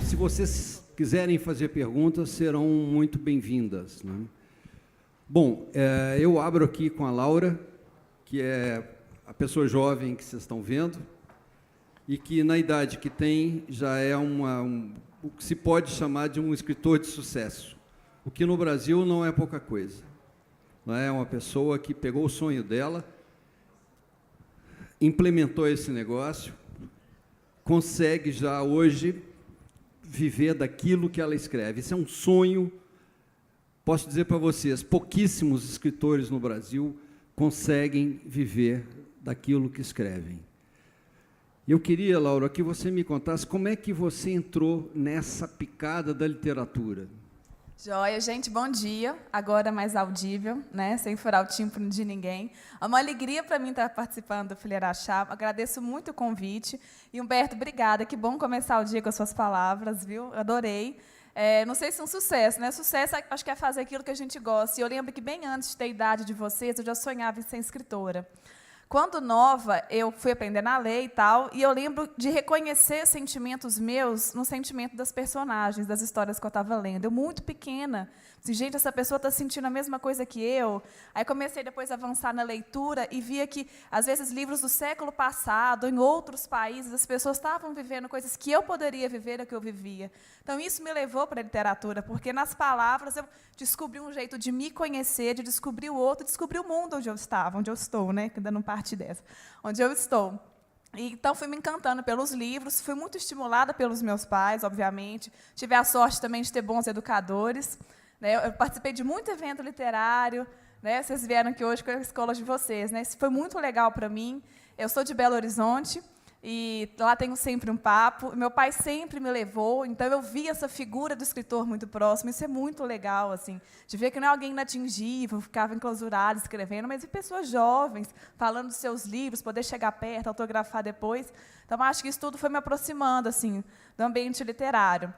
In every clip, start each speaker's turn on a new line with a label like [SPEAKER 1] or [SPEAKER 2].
[SPEAKER 1] Se vocês quiserem fazer perguntas, serão muito bem-vindas, né? Bom, eu abro aqui com a Laura, que é a pessoa jovem que vocês estão vendo, e que, na idade que tem, já é o que se pode chamar de um escritor de sucesso, o que no Brasil não é pouca coisa. Não é uma pessoa que pegou o sonho dela, implementou esse negócio, consegue já hoje viver daquilo que ela escreve. Isso é um sonho. Posso dizer para vocês, pouquíssimos escritores no Brasil conseguem viver daquilo que escrevem. Eu queria, Laura, que você me contasse como é que você entrou nessa picada da literatura.
[SPEAKER 2] Joia, gente, bom dia. Agora mais audível, né? Sem furar o tímpano de ninguém. É uma alegria para mim estar participando do Fileira Chá. Agradeço muito o convite. E, Humberto, obrigada. Que bom começar o dia com as suas palavras, viu? Adorei. Não sei se é um sucesso, né? Sucesso, acho que é fazer aquilo que a gente gosta. E eu lembro que, bem antes de ter a idade de vocês, eu já sonhava em ser escritora. Quando nova, eu fui aprender na lei e tal, e eu lembro de reconhecer sentimentos meus no sentimento das personagens, das histórias que eu estava lendo. Eu, muito pequena, assim, gente, essa pessoa está sentindo a mesma coisa que eu. Aí comecei depois a avançar na leitura e via que, às vezes, livros do século passado, em outros países, as pessoas estavam vivendo coisas que eu poderia viver, o que eu vivia. Então, isso me levou para a literatura, porque nas palavras eu descobri um jeito de me conhecer, de descobrir o outro, descobrir o mundo onde eu estava, onde eu estou, né? Ainda não parte dessa, onde eu estou. E, então, fui me encantando pelos livros, fui muito estimulada pelos meus pais, obviamente. Tive a sorte também de ter bons educadores, né? Eu participei de muito evento literário, né? Vocês vieram aqui hoje com a escola de vocês, né? Isso foi muito legal para mim. Eu sou de Belo Horizonte, e lá tenho sempre um papo. Meu pai sempre me levou, então eu vi essa figura do escritor muito próximo. Isso é muito legal, assim, de ver que não é alguém inatingível, ficava enclausurado escrevendo, mas de pessoas jovens, falando dos seus livros, poder chegar perto, autografar depois. Então, acho que isso tudo foi me aproximando, assim, do ambiente literário.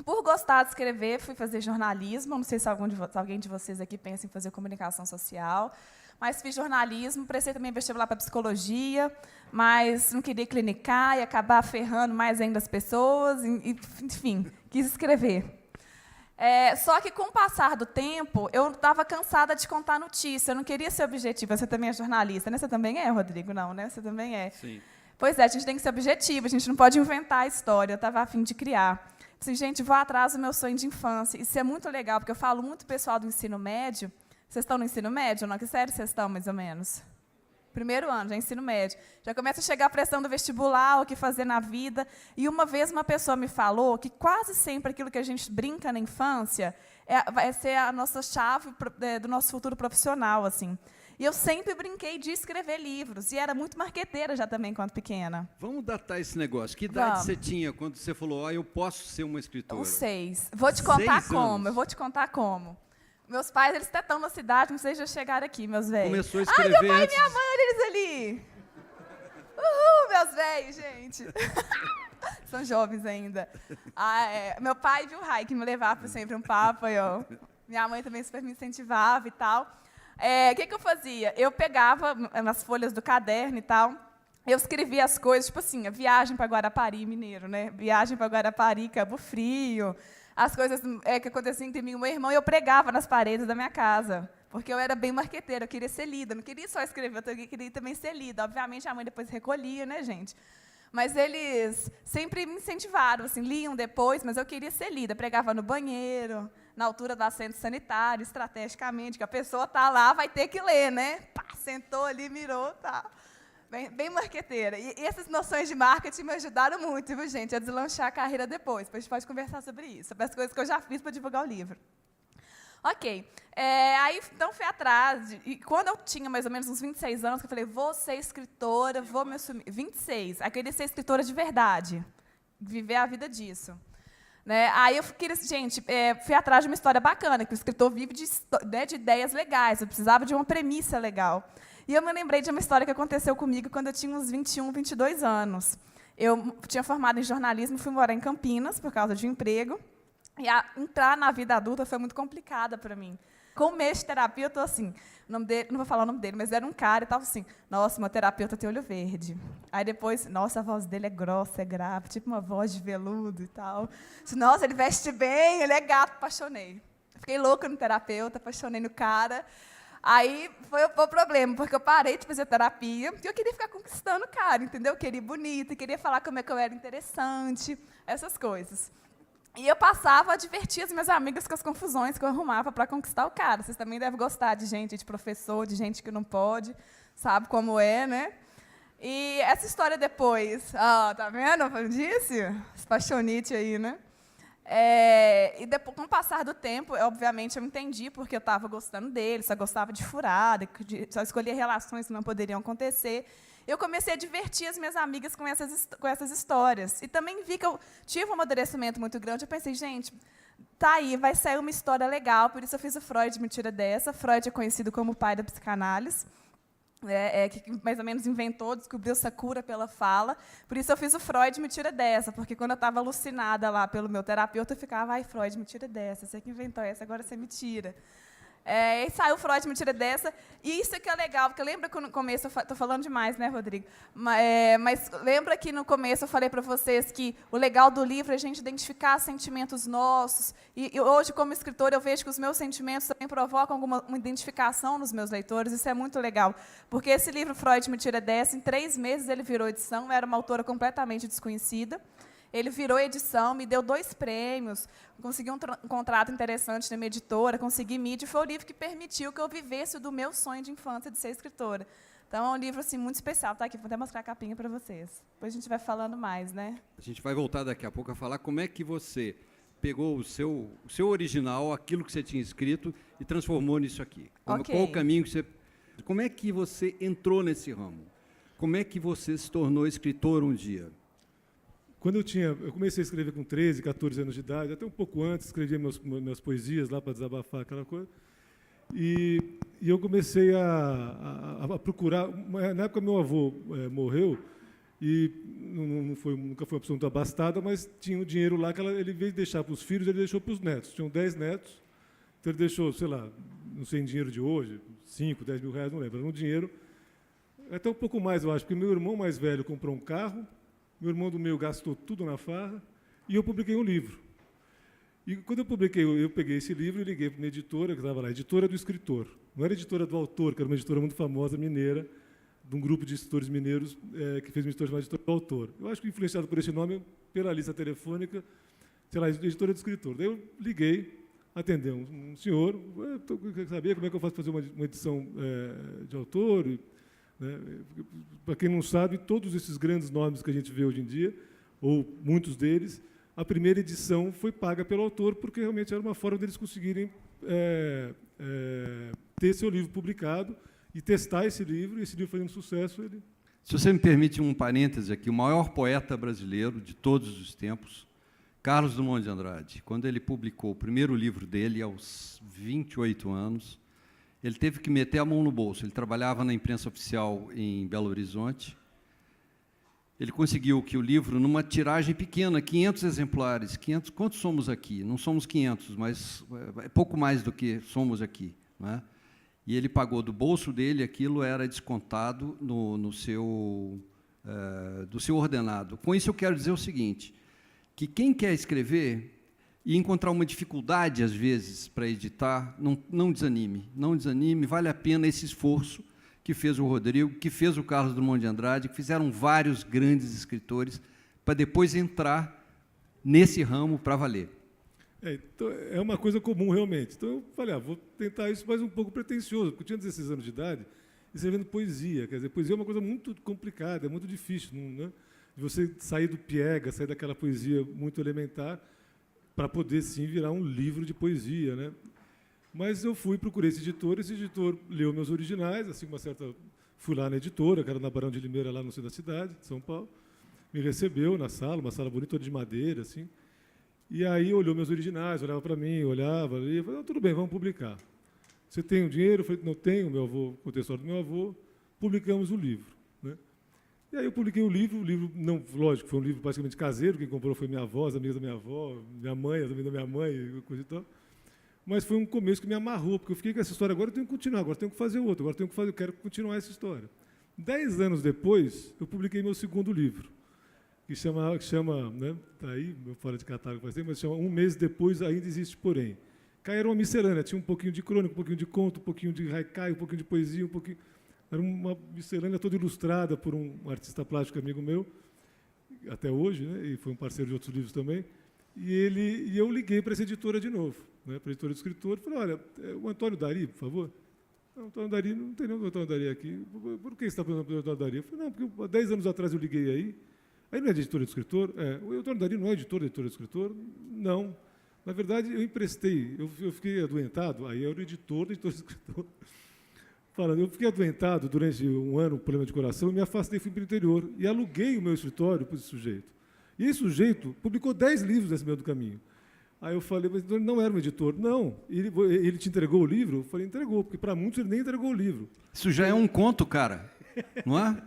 [SPEAKER 2] Por gostar de escrever, fui fazer jornalismo. Não sei se alguém de vocês aqui pensa em fazer comunicação social, mas fiz jornalismo, prestei também vestibular para psicologia, mas não queria clinicar e acabar ferrando mais ainda as pessoas, enfim, quis escrever. Só que, com o passar do tempo, eu estava cansada de contar notícia, eu não queria ser objetiva. Você também é jornalista, né? Você também é, Rodrigo? Não, né? Você também é.
[SPEAKER 1] Sim.
[SPEAKER 2] Pois é, a gente tem que ser objetiva, a gente não pode inventar a história, eu estava a fim de criar. Assim, gente, vou atrás do meu sonho de infância. Isso é muito legal, porque eu falo muito pessoal do ensino médio. Vocês estão no ensino médio ou não? Que série vocês estão, mais ou menos? Primeiro ano, já esse médio. Já começa a chegar a pressão do vestibular, o que fazer na vida. E uma vez uma pessoa me falou que quase sempre aquilo que a gente brinca na infância vai ser a nossa chave do nosso futuro profissional, assim. E eu sempre brinquei de escrever livros, e era muito marqueteira já também, quando pequena.
[SPEAKER 1] Vamos datar esse negócio. Que idade você tinha quando você falou, eu posso ser uma escritora?
[SPEAKER 2] Uns 6. Vou te contar como, eu vou te contar como. Meus pais, eles até estão na cidade, não sei se já chegaram aqui, meus velhos.
[SPEAKER 1] Começou a escrever.
[SPEAKER 2] Ai, meu pai e minha mãe, olha eles ali. Uhul, meus velhos, gente. São jovens ainda. Meu pai viu o Rai, que me levava sempre um papo. Minha mãe também super me incentivava e tal. O que eu fazia? Eu pegava nas folhas do caderno e tal, eu escrevia as coisas, tipo assim, a viagem para Guarapari, mineiro, né? Viagem para Guarapari, Cabo Frio. As coisas que aconteciam entre mim e meu irmão, eu pregava nas paredes da minha casa, porque eu era bem marqueteira, eu queria ser lida, não queria só escrever, eu queria também ser lida. Obviamente, a mãe depois recolhia, né, gente? Mas eles sempre me incentivaram, assim, liam depois, mas eu queria ser lida. Pregava no banheiro, na altura do assento sanitário, estrategicamente, que a pessoa está lá, vai ter que ler, né? Pá, sentou ali, mirou, tá. Bem marqueteira. E essas noções de marketing me ajudaram muito, viu, gente, a deslanchar a carreira depois. Depois a gente pode conversar sobre isso, sobre as coisas que eu já fiz para divulgar o livro. Ok. Aí, então, fui atrás. E quando eu tinha mais ou menos uns 26 anos, eu falei, vou ser escritora, vou me assumir. 26. Aí eu queria ser escritora de verdade. Viver a vida disso. Né? Aí eu queria, gente, fui atrás de uma história bacana, que o escritor vive de ideias legais, eu precisava de uma premissa legal. E eu me lembrei de uma história que aconteceu comigo quando eu tinha uns 21, 22 anos. Eu tinha formado em jornalismo, fui morar em Campinas por causa de um emprego, e entrar na vida adulta foi muito complicada para mim. com um mês de terapia, eu tô assim, o nome dele, não vou falar o nome dele, mas era um cara e tava assim, nossa, meu terapeuta tem olho verde. Aí depois, nossa, a voz dele é grossa, é grave, tipo uma voz de veludo e tal. Nossa, ele veste bem, ele é gato, apaixonei. Fiquei louca no terapeuta, apaixonei no cara. Aí foi o problema, porque eu parei de fazer terapia, porque eu queria ficar conquistando o cara, entendeu? Eu queria ir bonita, queria falar como é que eu era interessante, essas coisas. E eu passava a divertir as minhas amigas com as confusões que eu arrumava para conquistar o cara. Vocês também devem gostar de gente, de professor, de gente que não pode, sabe como é, né? E essa história depois, tá vendo? Eu disse? Esse paixonite aí, né? E depois, com o passar do tempo, obviamente, eu entendi porque eu estava gostando dele, só gostava de furada, só escolhia relações que não poderiam acontecer. Eu comecei a divertir as minhas amigas com essas histórias. E também vi que eu tive um amadurecimento muito grande. Eu pensei, gente, tá aí, vai sair uma história legal. Por isso eu fiz o Freud Mentira Dessa. Freud é conhecido como o pai da psicanálise. Que mais ou menos inventou, descobriu essa cura pela fala. Por isso eu fiz o Freud Me Tira Dessa, porque quando eu estava alucinada lá pelo meu terapeuta, eu ficava, ai, Freud, me tira dessa, você que inventou essa, agora você me tira. E saiu o Freud Me Tira Dessa, e isso é que é legal, porque lembra que no começo, estou falando demais, né, Rodrigo? Mas lembra que no começo eu falei para vocês que o legal do livro é a gente identificar sentimentos nossos, e hoje, como escritora, eu vejo que os meus sentimentos também provocam uma identificação nos meus leitores, isso é muito legal, porque esse livro, Freud Me Tira Dessa, em 3 meses ele virou edição, eu era uma autora completamente desconhecida. Ele virou edição, me deu 2 prêmios, consegui um contrato interessante na minha editora, consegui mídia, e foi o livro que permitiu que eu vivesse do meu sonho de infância de ser escritora. Então, é um livro assim, muito especial. Tá aqui, vou até mostrar a capinha para vocês. Depois a gente vai falando mais, né?
[SPEAKER 1] A gente vai voltar daqui a pouco a falar como é que você pegou o seu original, aquilo que você tinha escrito, e transformou nisso aqui.
[SPEAKER 2] Okay.
[SPEAKER 1] Qual o caminho que você... Como é que você entrou nesse ramo? Como é que você se tornou escritor um dia?
[SPEAKER 3] Quando eu comecei a escrever com 13, 14 anos de idade, até um pouco antes, escrevia minhas poesias lá para desabafar aquela coisa. E eu comecei a procurar. Na época, meu avô morreu, e nunca foi uma pessoa muito abastada, mas tinha um dinheiro lá que ele, em vez de deixar para os filhos, ele deixou para os netos. Tinham 10 netos, então ele deixou, sei lá, não sei em dinheiro de hoje, 5, 10 mil reais, não lembro, era um dinheiro, até um pouco mais, eu acho, porque meu irmão mais velho comprou um carro, meu irmão do meio gastou tudo na farra, e eu publiquei um livro. E quando eu publiquei, eu peguei esse livro e liguei para uma editora, que estava lá, Editora do Escritor. Não era Editora do Autor, que era uma editora muito famosa, mineira, de um grupo de escritores mineiros que fez uma editora chamada Editora do Autor. Eu acho que influenciado por esse nome, pela lista telefônica, sei lá, Editora do Escritor. Daí eu liguei, atendeu um senhor, eu sabia como é que eu faço para fazer uma edição de autor, né? Para quem não sabe, todos esses grandes nomes que a gente vê hoje em dia, ou muitos deles, a primeira edição foi paga pelo autor, porque realmente era uma forma deles conseguirem ter seu livro publicado e testar esse livro, e esse livro fazendo sucesso.
[SPEAKER 1] Se você me permite um parêntese aqui, o maior poeta brasileiro de todos os tempos, Carlos Drummond de Andrade, quando ele publicou o primeiro livro dele, aos 28 anos, ele teve que meter a mão no bolso. Ele trabalhava na imprensa oficial em Belo Horizonte. Ele conseguiu que o livro, numa tiragem pequena, 500 exemplares, 500, quantos somos aqui? Não somos 500, mas é pouco mais do que somos aqui, né? E ele pagou do bolso dele, aquilo era descontado do seu ordenado. Com isso eu quero dizer o seguinte, que quem quer escrever e encontrar uma dificuldade, às vezes, para editar, não desanime, vale a pena esse esforço que fez o Rodrigo, que fez o Carlos Drummond de Andrade, que fizeram vários grandes escritores, para depois entrar nesse ramo para valer.
[SPEAKER 3] Então, é uma coisa comum, realmente. Então, eu falei, vou tentar isso, mas um pouco pretencioso, porque eu tinha 16 anos de idade, escrevendo poesia. Quer dizer, poesia é uma coisa muito complicada, é muito difícil, né? De você sair do piega, sair daquela poesia muito elementar, para poder, sim, virar um livro de poesia, né? Mas eu procurei esse editor leu meus originais, assim, fui lá na editora, que era na Barão de Limeira, lá no centro da cidade, de São Paulo, me recebeu na sala, uma sala bonita, toda de madeira, assim, e aí olhou meus originais, olhava para mim, olhava ali, e falei, tudo bem, vamos publicar. Você tem o dinheiro? Eu falei, não tenho, meu avô, contei a história do meu avô, publicamos o livro, né? E aí eu publiquei o livro não, lógico, foi um livro praticamente caseiro, quem comprou foi minha avó, as amigas da minha avó, minha mãe, as amigas da minha mãe, coisa e tal. mas foi um começo que me amarrou, porque eu fiquei com essa história, agora eu tenho que continuar, agora eu tenho que fazer outro, agora eu tenho que fazer, eu quero continuar essa história. 10 anos depois, eu publiquei meu segundo livro, que chama, né, tá aí, fora de catálogo faz tempo, mas chama Um Mês Depois Ainda Existe Porém. Cá era uma miscelânea, tinha um pouquinho de crônica, um pouquinho de conto, um pouquinho de haikai, um pouquinho de poesia, era uma miscelânea toda ilustrada por um artista plástico amigo meu, até hoje, né, e foi um parceiro de outros livros também, e eu liguei para essa editora de novo, né, para a editora do escritor, e falei, olha, o Antônio Dari, por favor? Não, o Antônio Dari, não tem nenhum Antônio Dari aqui. Por que você está falando do Antônio Dari? Eu falei, não, porque há 10 anos atrás eu liguei aí não é de editora do escritor? O Antônio Dari não é editor da editora do escritor? Não. Na verdade, eu emprestei, eu fiquei adoentado, aí era o editor da editora do escritor. Falando, eu fiquei adoentado durante um ano, problema de coração, e me afastei, fui para o interior, e aluguei o meu escritório para esse sujeito. E esse sujeito publicou 10 livros nesse meio do caminho. Aí eu falei, mas ele não era um editor. Não. Ele te entregou o livro? Eu falei, entregou, porque para muitos ele nem entregou o livro.
[SPEAKER 1] Isso já é um conto, cara, não é?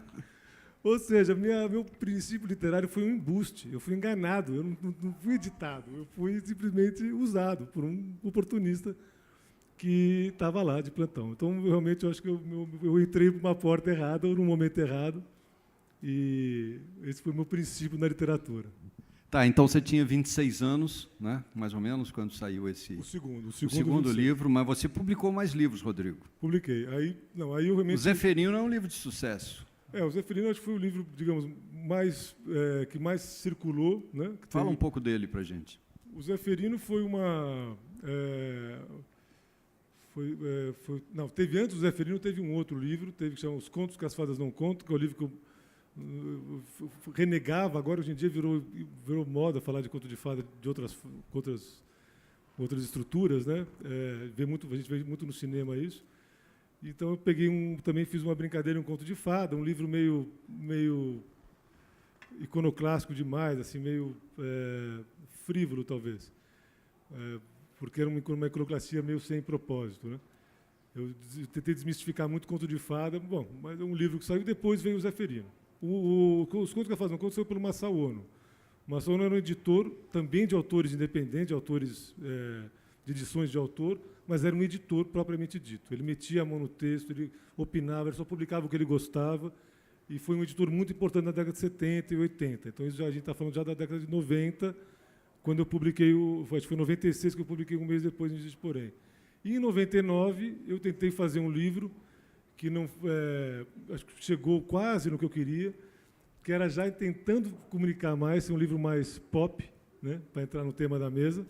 [SPEAKER 3] Ou seja, meu princípio literário foi um embuste. Eu fui enganado, eu não fui editado. Eu fui simplesmente usado por um oportunista que estava lá de plantão. Então, realmente, eu acho que eu entrei por uma porta errada ou num momento errado. E esse foi o meu princípio na literatura.
[SPEAKER 1] Tá, então você tinha 26 anos, né? Mais ou menos, quando saiu esse...
[SPEAKER 3] O segundo
[SPEAKER 1] o segundo livro, mas você publicou mais livros, Rodrigo.
[SPEAKER 3] Publiquei. Aí eu realmente...
[SPEAKER 1] O Zeferino é um livro de sucesso.
[SPEAKER 3] O Zeferino acho que foi o livro, digamos, que mais circulou, né?
[SPEAKER 1] Fala um pouco dele para a gente.
[SPEAKER 3] O Zeferino foi uma... teve antes do Zeferino, teve um outro livro, que chama Os Contos que as Fadas Não Contam, que é o livro que eu renegava, agora hoje em dia virou moda falar de conto de fada de outras estruturas, né? A gente vê muito no cinema isso. Então eu peguei também fiz uma brincadeira, um conto de fada, um livro meio iconoclássico demais, assim, meio frívolo talvez, porque era uma iconoclastia meio sem propósito, né? Eu tentei desmistificar muito conto de fada, mas é um livro que saiu e depois veio o Zeferino. Os Contos que a Fada Não Contam saiu pelo Masao Ono. O Masao Ono era um editor também de autores independentes, de autores de edições de autor, mas era um editor propriamente dito. Ele metia a mão no texto, ele opinava, ele só publicava o que ele gostava, e foi um editor muito importante na década de 70 e 80. Então, isso a gente está falando já da década de 90, quando eu publiquei, acho que foi em 96 que eu publiquei um mês depois Não Existe Porém. E em 99, eu tentei fazer um livro que não acho que chegou quase no que eu queria, que era já tentando comunicar mais, ser um livro mais pop, né, para entrar no tema da mesa,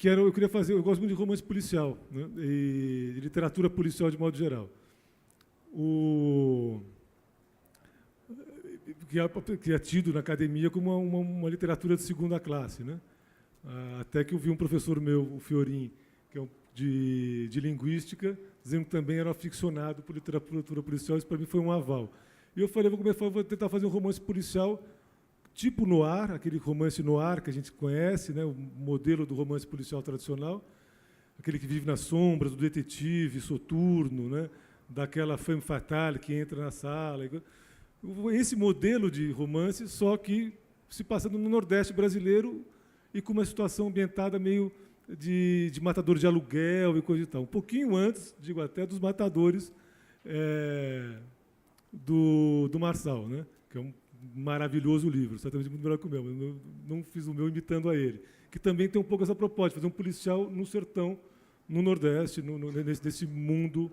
[SPEAKER 3] eu queria fazer, eu gosto muito de romance policial, né, e de literatura policial de modo geral. Que é tido na academia como uma literatura de segunda classe, né? Até que eu vi um professor meu, o Fiorin, que é de linguística, dizendo que também era aficionado por literatura policial, isso para mim foi um aval. E eu falei, vou tentar fazer um romance policial tipo noir, aquele romance noir que a gente conhece, né, o modelo do romance policial tradicional, aquele que vive nas sombras, do detetive soturno, né, daquela femme fatale que entra na sala. Esse modelo de romance, só que se passando no Nordeste brasileiro e com uma situação ambientada meio de matador de aluguel e coisa e tal. Um pouquinho antes, digo até, dos matadores do Marçal, né? Que é um maravilhoso livro, certamente muito melhor que o meu, mas eu não fiz o meu imitando a ele, que também tem um pouco essa proposta, fazer um policial no sertão, no Nordeste, nesse mundo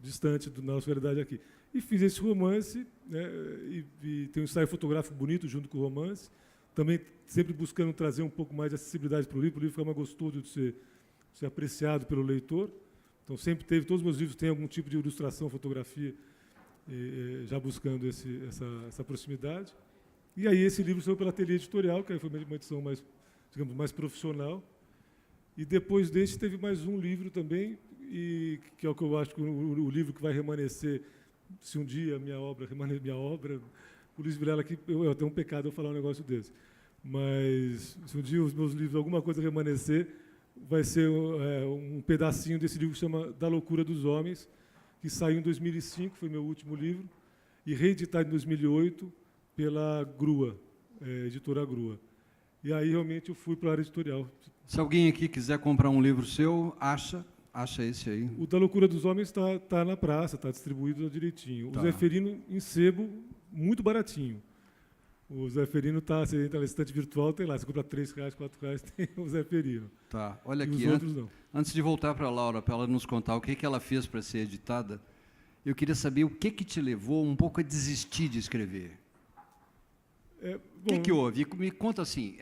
[SPEAKER 3] distante da nossa realidade aqui. E fiz esse romance, né, e tem um ensaio fotográfico bonito junto com o romance, também sempre buscando trazer um pouco mais de acessibilidade para o livro ficar mais gostoso de ser apreciado pelo leitor. Então, sempre teve, todos os meus livros têm algum tipo de ilustração, fotografia, já buscando essa proximidade. E aí esse livro saiu pela Ateliê Editorial, que aí foi uma edição mais, digamos, mais profissional. E depois desse teve mais um livro também, que é o que eu acho que o livro que vai remanescer, se um dia minha obra, o Luiz Vilela aqui, eu tenho um pecado eu falar um negócio desse. Mas se um dia os meus livros, alguma coisa remanescer, vai ser um pedacinho desse livro que chama Da Loucura dos Homens, que saiu em 2005, foi meu último livro, e reeditado em 2008 pela Grua, editora Grua. E aí, realmente, eu fui para a área editorial.
[SPEAKER 1] Se alguém aqui quiser comprar um livro seu, acha esse aí.
[SPEAKER 3] O Da Loucura dos Homens está na praça, está distribuído direitinho.
[SPEAKER 1] Tá.
[SPEAKER 3] O Zeferino, em sebo, muito baratinho. O Zeferino você entra na estante virtual, tem lá, você compra R$3, R$4, tem o Zeferino.
[SPEAKER 1] Tá. Olha
[SPEAKER 3] E
[SPEAKER 1] aqui,
[SPEAKER 3] os outros não.
[SPEAKER 1] antes de voltar para a Laura, para ela nos contar o que ela fez para ser editada, eu queria saber o que te levou um pouco a desistir de escrever. O que houve? Me conta assim,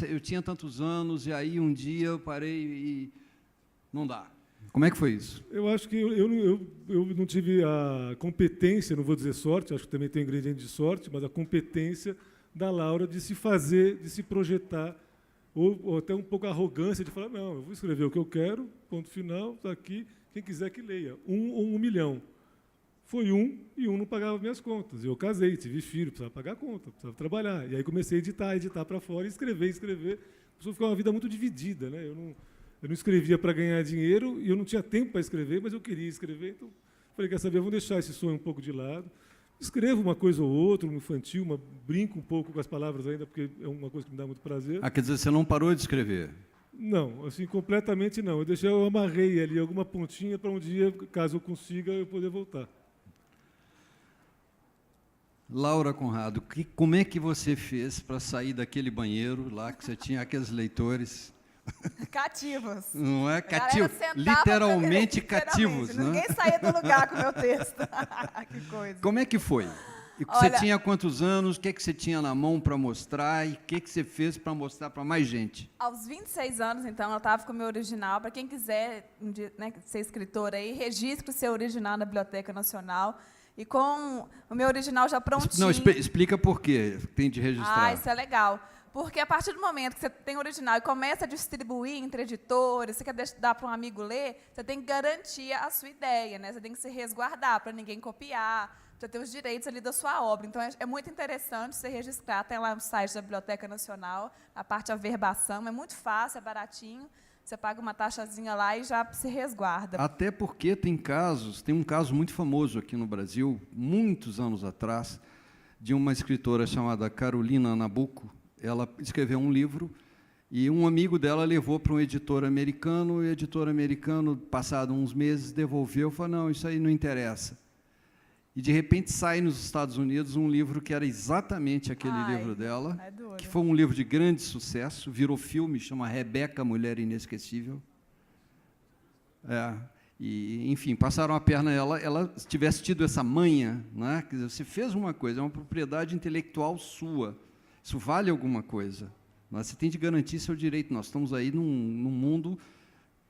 [SPEAKER 1] eu tinha tantos anos e aí um dia eu parei e não dá. Como é que foi isso?
[SPEAKER 3] Eu acho que eu não tive a competência, não vou dizer sorte, acho que também tem um ingrediente de sorte, mas a competência da Laura de se fazer, de se projetar, ou até um pouco a arrogância de falar, não, eu vou escrever o que eu quero, ponto final, está aqui, quem quiser que leia. 1 ou 1 milhão. Foi e não pagava minhas contas. Eu casei, tive filho, precisava pagar a conta, precisava trabalhar. E aí comecei a editar para fora, e escrever. Começou a ficar uma vida muito dividida, né? Eu não escrevia para ganhar dinheiro, e eu não tinha tempo para escrever, mas eu queria escrever, então falei, quer saber, vamos deixar esse sonho um pouco de lado. Escrevo uma coisa ou outra, um infantil, brinco um pouco com as palavras ainda, porque é uma coisa que me dá muito prazer.
[SPEAKER 1] Quer dizer, você não parou de escrever?
[SPEAKER 3] Não, assim, completamente não. Eu amarrei ali alguma pontinha para um dia, caso eu consiga, eu poder voltar.
[SPEAKER 1] Laura Conrado, como é que você fez para sair daquele banheiro lá, que você tinha aqueles leitores...
[SPEAKER 2] Cativos.
[SPEAKER 1] Não é? Cativos. Literalmente cativos. Né?
[SPEAKER 2] Ninguém saía do lugar com o meu texto. Que coisa.
[SPEAKER 1] Como é que foi? Você tinha quantos anos? O que você tinha na mão para mostrar? E o que você fez para mostrar para mais gente?
[SPEAKER 2] Aos 26 anos, então, eu estava com o meu original. Para quem quiser ser escritor aí, registre o seu original na Biblioteca Nacional. E com o meu original já prontinho...
[SPEAKER 1] Não, explica por quê tem de registrar.
[SPEAKER 2] Isso é legal. Porque a partir do momento que você tem o original e começa a distribuir entre editores, você quer dar para um amigo ler, você tem que garantir a sua ideia, né? Você tem que se resguardar para ninguém copiar, para ter os direitos ali da sua obra. Então, é muito interessante você registrar. Tem lá no site da Biblioteca Nacional, a parte averbação, é muito fácil, é baratinho. Você paga uma taxazinha lá e já se resguarda.
[SPEAKER 1] Até porque tem um caso muito famoso aqui no Brasil, muitos anos atrás, de uma escritora chamada Carolina Nabuco. Ela escreveu um livro e um amigo dela levou para um editor americano, e o editor americano, passado uns meses, devolveu e falou, não, isso aí não interessa. E, de repente, sai nos Estados Unidos um livro que era exatamente aquele livro dela, que foi um livro de grande sucesso, virou filme, chama Rebeca, Mulher Inesquecível. E, enfim, passaram a perna ela tivesse tido essa manha, né? Quer dizer, você fez uma coisa, é uma propriedade intelectual sua. Isso vale alguma coisa. Você tem de garantir seu direito. Nós estamos aí num mundo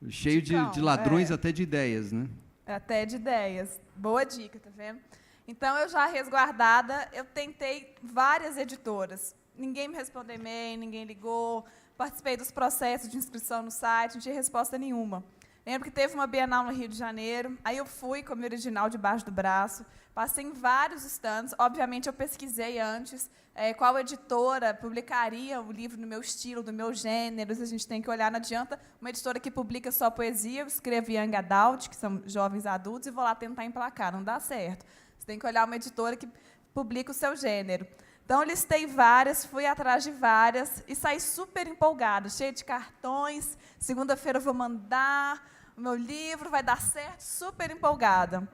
[SPEAKER 1] cheio de ladrões até de ideias, né?
[SPEAKER 2] Até de ideias. Boa dica, tá vendo? Então, eu já resguardada, eu tentei várias editoras. Ninguém me respondeu e-mail, ninguém ligou. Participei dos processos de inscrição no site, não tinha resposta nenhuma. Lembro que teve uma Bienal no Rio de Janeiro, aí eu fui com o meu original debaixo do braço, passei em vários stands, obviamente eu pesquisei antes qual editora publicaria o livro no meu estilo, do meu gênero, a gente tem que olhar, não adianta uma editora que publica só poesia, eu escrevo Young Adult, que são jovens adultos, e vou lá tentar emplacar, não dá certo. Você tem que olhar uma editora que publica o seu gênero. Então, eu listei várias, fui atrás de várias e saí super empolgada, cheia de cartões. Segunda-feira eu vou mandar o meu livro, vai dar certo, super empolgada.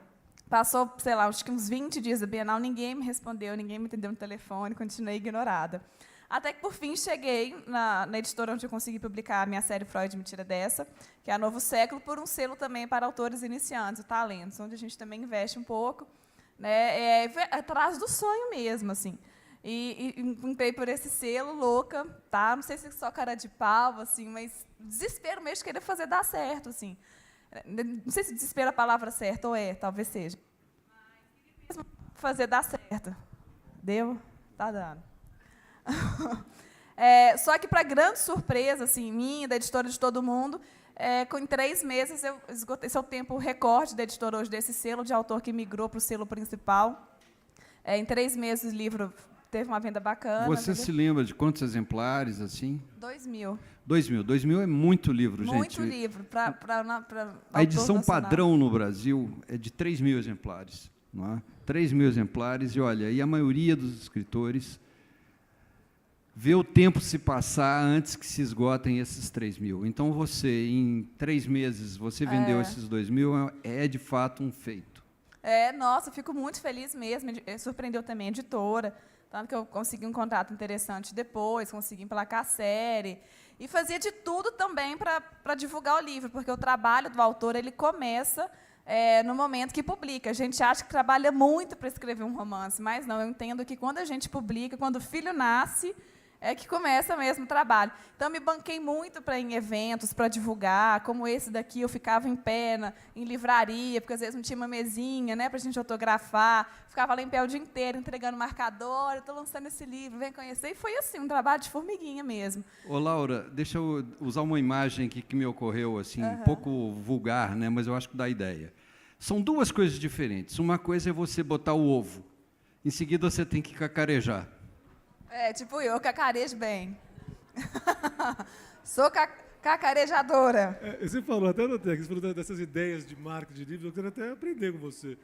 [SPEAKER 2] Passou, sei lá, acho que uns 20 dias da Bienal, ninguém me respondeu, ninguém me atendeu no telefone, continuei ignorada. Até que, por fim, cheguei na editora onde eu consegui publicar a minha série Freud Me Tira Dessa, que é a Novo Século, por um selo também para autores iniciantes, o Talentos, onde a gente também investe um pouco, né, atrás do sonho mesmo, assim. E entrei por esse selo, louca, tá? Não sei se só cara de pau, assim, mas desespero mesmo de querer fazer dar certo, assim. Não sei se desespero é a palavra certa, ou talvez seja. Mas queria mesmo fazer dar certo. Deu? Tá dando. Só que, para grande surpresa, assim, minha, da editora de todo mundo, em 3 meses eu esgotei, esse é o tempo recorde da editora hoje desse selo, de autor que migrou para o selo principal. Em 3 meses o livro teve uma venda bacana.
[SPEAKER 1] Você se lembra de quantos exemplares, assim?
[SPEAKER 2] 2.000.
[SPEAKER 1] 2.000. 2.000 é muito livro, gente.
[SPEAKER 2] Muito livro.
[SPEAKER 1] A edição padrão no Brasil é de 3.000 exemplares. Não é? 3.000 exemplares, e olha, e a maioria dos escritores ver o tempo se passar antes que se esgotem esses 3.000. Então, você, em 3 meses, você vendeu esses 2.000, é de fato um feito.
[SPEAKER 2] Nossa, eu fico muito feliz mesmo. Surpreendeu também a editora, tanto que eu consegui um contrato interessante depois, consegui emplacar a série. E fazia de tudo também para divulgar o livro, porque o trabalho do autor ele começa no momento que publica. A gente acha que trabalha muito para escrever um romance, mas não, eu entendo que quando a gente publica, quando o filho nasce, é que começa mesmo o trabalho. Então, me banquei muito para ir em eventos, para divulgar, como esse daqui, eu ficava em pé, em livraria, porque às vezes não tinha uma mesinha, né, para a gente autografar, ficava lá em pé o dia inteiro, entregando marcador, estou lançando esse livro, vem conhecer, e foi assim, um trabalho de formiguinha mesmo.
[SPEAKER 1] Ô, Laura, deixa eu usar uma imagem que me ocorreu, assim, um pouco vulgar, né, mas eu acho que dá ideia. São 2 coisas diferentes. Uma coisa é você botar o ovo, em seguida você tem que cacarejar.
[SPEAKER 2] Tipo eu cacarejo bem. Sou cacarejadora.
[SPEAKER 3] Você falou até no texto, você falou dessas ideias de marketing de livros, eu quero até aprender com você.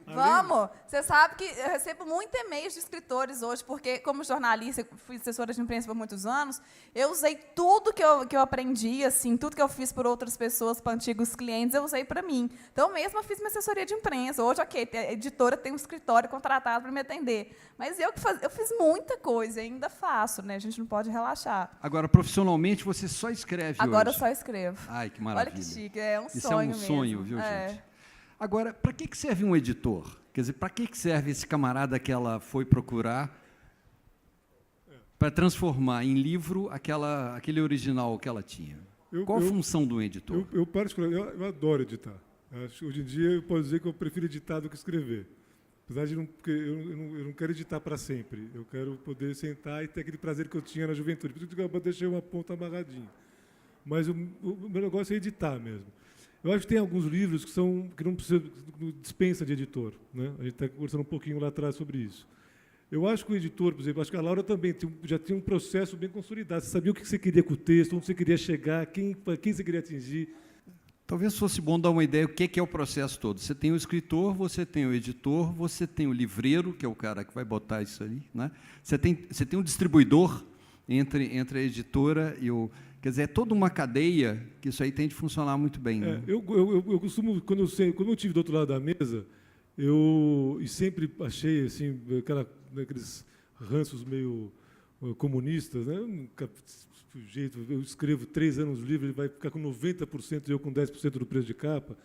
[SPEAKER 2] Vamos! Você sabe que eu recebo muito e-mails de escritores hoje, porque, como jornalista, fui assessora de imprensa por muitos anos, eu usei tudo que eu aprendi, assim, tudo que eu fiz por outras pessoas, para antigos clientes, eu usei para mim. Então, mesmo eu fiz minha assessoria de imprensa. Hoje, ok, a editora tem um escritório contratado para me atender. Mas eu fiz muita coisa, ainda faço, né? A gente não pode relaxar.
[SPEAKER 1] Agora, profissionalmente, você só escreve
[SPEAKER 2] Agora
[SPEAKER 1] hoje?
[SPEAKER 2] eu só escrevo.
[SPEAKER 1] Ai, que maravilha.
[SPEAKER 2] Olha que chique, é um
[SPEAKER 1] Isso
[SPEAKER 2] sonho
[SPEAKER 1] é um sonho,
[SPEAKER 2] mesmo.
[SPEAKER 1] viu, gente? Agora, para que serve um editor? Quer dizer, para que serve esse camarada que ela foi procurar para transformar em livro aquele original que ela tinha? Qual a função do editor?
[SPEAKER 3] Eu particularmente, eu adoro editar. Hoje em dia, eu posso dizer que eu prefiro editar do que escrever. Apesar de porque eu não quero editar para sempre. Eu quero poder sentar e ter aquele prazer que eu tinha na juventude. Por isso que eu deixei uma ponta amarradinha. Mas o meu negócio é editar mesmo. Eu acho que tem alguns livros que não precisa, dispensa de editor, né? A gente está conversando um pouquinho lá atrás sobre isso. Eu acho que o editor, por exemplo, acho que a Laura também já tinha um processo bem consolidado. Você sabia o que você queria com o texto, onde você queria chegar, quem você queria atingir.
[SPEAKER 1] Talvez fosse bom dar uma ideia do que é o processo todo. Você tem o escritor, você tem o editor, você tem o livreiro, que é o cara que vai botar isso ali, né? Você tem um distribuidor entre a editora e o... Quer dizer, é toda uma cadeia que isso aí tem de funcionar muito bem. Né?
[SPEAKER 3] Eu costumo, quando eu estive do outro lado da mesa, e sempre achei assim, aqueles ranços meio comunistas, né? Eu escrevo 3 anos livre, ele vai ficar com 90% e eu com 10% do preço de capa.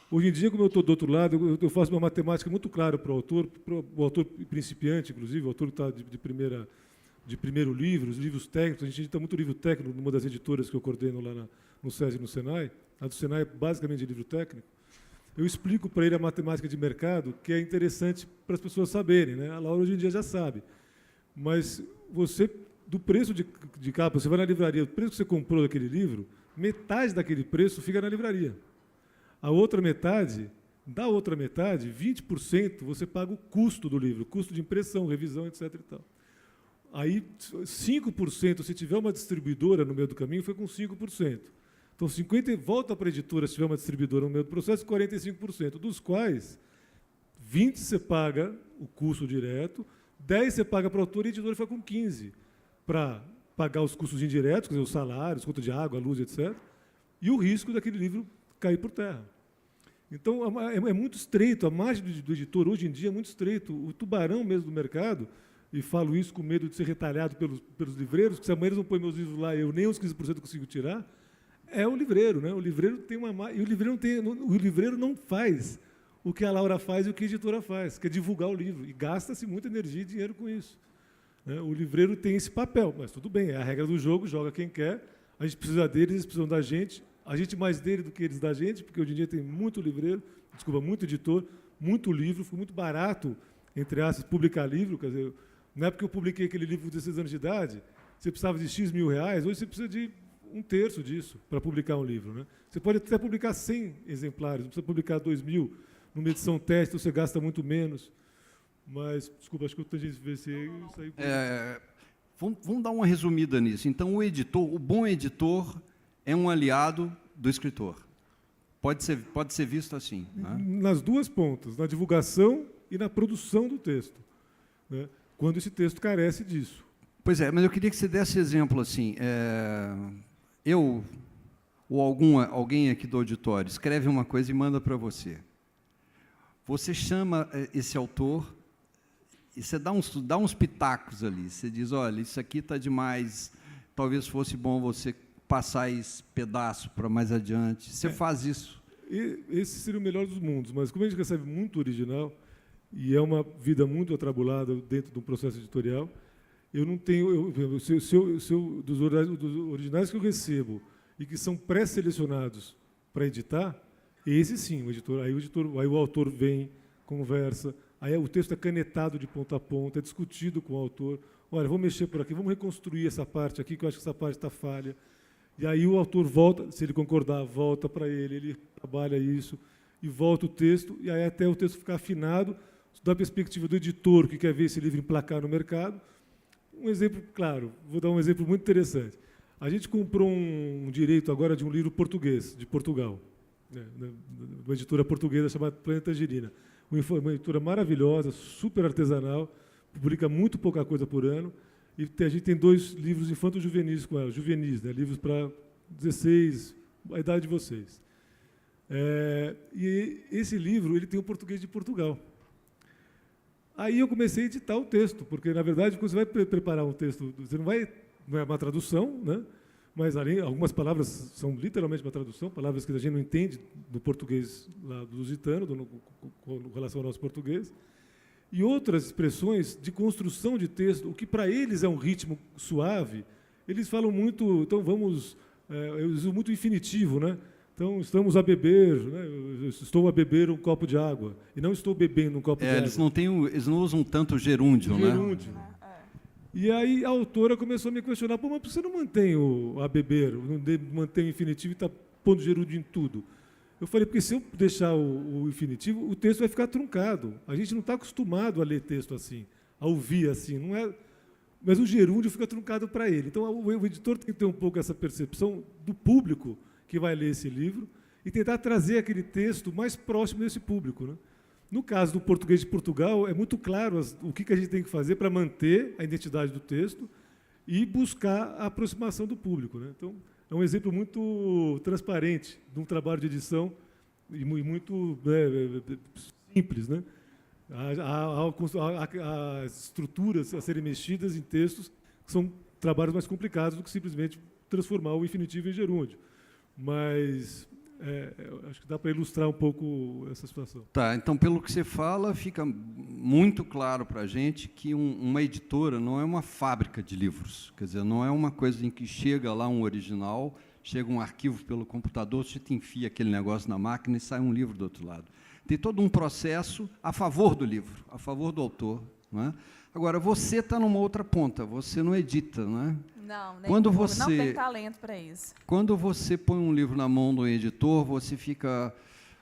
[SPEAKER 3] Hoje em dia, como eu estou do outro lado, eu faço uma matemática muito clara para o autor principiante, inclusive, o autor que está de primeiro livro, os livros técnicos. A gente edita muito livro técnico numa das editoras que eu coordeno lá no SESI e no Senai. A do Senai é basicamente livro técnico. Eu explico para ele a matemática de mercado, que é interessante para as pessoas saberem, né? A Laura hoje em dia já sabe. Mas você, do preço de capa, você vai na livraria, o preço que você comprou daquele livro, metade daquele preço fica na livraria. A outra metade, 20%, você paga o custo do livro, custo de impressão, revisão, etc. e tal. Aí, 5%, se tiver uma distribuidora no meio do caminho, foi com 5%. Então, 50% volta para a editora se tiver uma distribuidora no meio do processo, 45%, dos quais 20% você paga o custo direto, 10% você paga para o autor e a editora fica com 15%, para pagar os custos indiretos, quer dizer, os salários, conta de água, luz, etc., e o risco daquele livro cair por terra. Então, é muito estreito, a margem do editor hoje em dia é muito estreito. O tubarão mesmo do mercado, e falo isso com medo de ser retalhado pelos livreiros, que se amanhã eles não põem meus livros lá, eu nem os 15% consigo tirar, é o livreiro, né? O livreiro tem e o livreiro não faz o que a Laura faz e o que a editora faz, que é divulgar o livro, e gasta-se muita energia e dinheiro com isso, né? O livreiro tem esse papel, mas tudo bem, é a regra do jogo, joga quem quer, a gente precisa deles, eles precisam da gente, a gente mais dele do que eles da gente, porque hoje em dia tem muito livreiro, muito editor, muito livro, ficou muito barato, entre aspas, publicar livro, quer dizer, na época que eu publiquei aquele livro com 16 anos de idade, você precisava de X mil reais, hoje você precisa de 1/3 disso para publicar um livro, né? Você pode até publicar 100 exemplares, não precisa publicar 2.000, numa edição teste, você gasta muito menos. Mas, desculpa, acho que eu estou sair.
[SPEAKER 1] Vamos dar uma resumida nisso. Então, o bom editor é um aliado do escritor. Pode ser visto assim. Né?
[SPEAKER 3] Nas duas pontas, na divulgação e na produção do texto, né? Quando esse texto carece disso.
[SPEAKER 1] Pois é, mas eu queria que você desse exemplo assim. Eu ou alguém aqui do auditório escreve uma coisa e manda para você. Você chama esse autor e você dá uns pitacos ali. Você diz, olha, isso aqui está demais, talvez fosse bom você passar esse pedaço para mais adiante. Você faz isso.
[SPEAKER 3] Esse seria o melhor dos mundos, mas como a gente recebe muito original, e é uma vida muito atrabulada dentro de um processo editorial, eu não tenho... dos originais que eu recebo e que são pré-selecionados para editar, esse sim, aí o autor vem, conversa, aí o texto é canetado de ponta a ponta, é discutido com o autor. Olha, vamos mexer por aqui, vamos reconstruir essa parte aqui, que eu acho que essa parte está falha. E aí o autor volta, se ele concordar, volta para ele trabalha isso, e volta o texto, e aí até o texto ficar afinado, da perspectiva do editor, que quer ver esse livro emplacar no mercado. Um exemplo, claro, vou dar um exemplo muito interessante. A gente comprou um direito agora de um livro português, de Portugal, uma editora portuguesa chamada Planeta Tangerina. Uma editora maravilhosa, super artesanal, publica muito pouca coisa por ano, e a gente tem 2 livros infanto-juvenis com ela, juvenis, livros para 16, a idade de vocês. E esse livro ele tem o português de Portugal. Aí eu comecei a editar o texto, porque, na verdade, quando você vai preparar um texto, você não é uma tradução, né? Mas algumas palavras são literalmente uma tradução, palavras que a gente não entende do português lá do lusitano, com relação ao nosso português, e outras expressões de construção de texto, o que para eles é um ritmo suave, eles falam muito, então eu uso muito infinitivo, né? Então, estamos a beber, né? Eu estou a beber um copo de água, e não estou bebendo um copo de água.
[SPEAKER 1] Eles não usam tanto o gerúndio, né?
[SPEAKER 3] E aí a autora começou a me questionar, mas você não mantém o a beber, não mantém o infinitivo e está pondo gerúndio em tudo? Eu falei, porque se eu deixar o infinitivo, o texto vai ficar truncado. A gente não está acostumado a ler texto assim, a ouvir assim, não é... Mas o gerúndio fica truncado para ele. Então, o editor tem que ter um pouco essa percepção do público que vai ler esse livro e tentar trazer aquele texto mais próximo desse público, né? No caso do português de Portugal, é muito claro o que a gente tem que fazer para manter a identidade do texto e buscar a aproximação do público, né? Então, é um exemplo muito transparente de um trabalho de edição e muito simples, né? Há estruturas a serem mexidas em textos que são trabalhos mais complicados do que simplesmente transformar o infinitivo em gerúndio. Mas acho que dá para ilustrar um pouco essa situação.
[SPEAKER 1] Tá, então, pelo que você fala, fica muito claro para a gente que uma editora não é uma fábrica de livros. Quer dizer, não é uma coisa em que chega lá um original, chega um arquivo pelo computador, você te enfia aquele negócio na máquina e sai um livro do outro lado. Tem todo um processo a favor do livro, a favor do autor, não é? Agora, você está numa outra ponta, você não edita, não é?
[SPEAKER 2] Não,
[SPEAKER 1] não
[SPEAKER 2] tem talento para isso.
[SPEAKER 1] Quando você põe um livro na mão do editor, você fica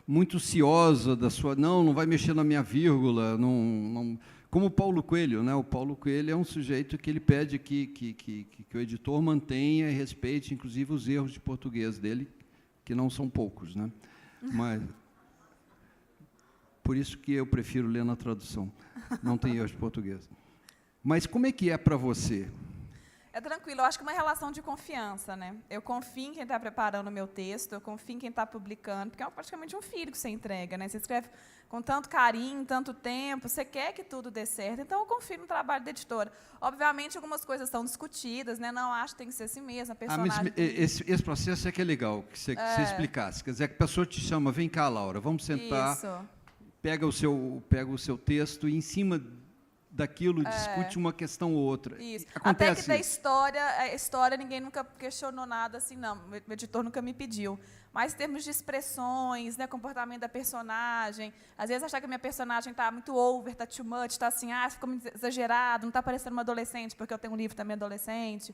[SPEAKER 1] muito ciosa da sua... Não vai mexer na minha vírgula. Não. Como o Paulo Coelho, né? O Paulo Coelho é um sujeito que ele pede que o editor mantenha e respeite, inclusive, os erros de português dele, que não são poucos, né? Mas... Por isso que eu prefiro ler na tradução. Não tem erros de português. Mas como é que é para você?
[SPEAKER 2] É tranquilo, eu acho que é uma relação de confiança, né? Eu confio em quem está preparando o meu texto, eu confio em quem está publicando, porque é praticamente um filho que você entrega, né? Você escreve com tanto carinho, tanto tempo, você quer que tudo dê certo, então eu confio no trabalho da editora. Obviamente, algumas coisas estão discutidas, né? Não acho que tem que ser assim mesmo, a personagem...
[SPEAKER 1] Mas esse processo é que é legal, que você explicasse. Quer dizer, que a pessoa te chama, vem cá, Laura, vamos sentar, pega o seu texto e, em cima daquilo, discute uma questão ou outra.
[SPEAKER 2] Isso.
[SPEAKER 1] Acontece
[SPEAKER 2] até que da história ninguém nunca questionou nada assim, não. O editor nunca me pediu. Mas em termos de expressões, né, comportamento da personagem, às vezes achar que a minha personagem está muito over, está too much, está assim, ficou muito exagerado, não está parecendo uma adolescente, porque eu tenho um livro também adolescente.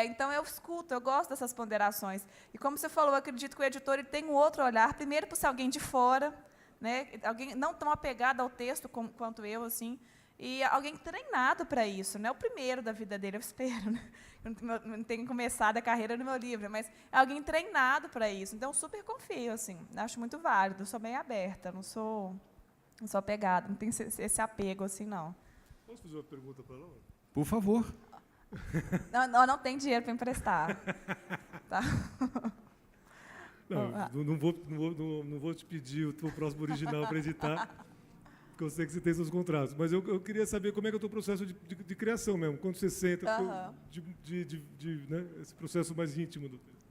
[SPEAKER 2] Então, eu escuto, eu gosto dessas ponderações. E como você falou, eu acredito que o editor ele tem um outro olhar, primeiro por ser alguém de fora, né, alguém não tão apegado ao texto quanto eu, assim, e alguém treinado para isso, não é o primeiro da vida dele, eu espero, né? Eu não tenho começado a carreira no meu livro, mas é alguém treinado para isso. Então, super confio, assim, acho muito válido, sou bem aberta, não sou apegada, não tenho esse apego, assim, não.
[SPEAKER 3] Posso fazer uma pergunta para a Laura?
[SPEAKER 1] Por favor.
[SPEAKER 2] Não tem dinheiro para emprestar. Tá?
[SPEAKER 3] Não vou te pedir o teu próximo original para editar, porque eu sei que você tem seus contratos. Mas eu queria saber como é que é o teu processo de criação mesmo, quando você senta, né, esse processo mais íntimo do texto.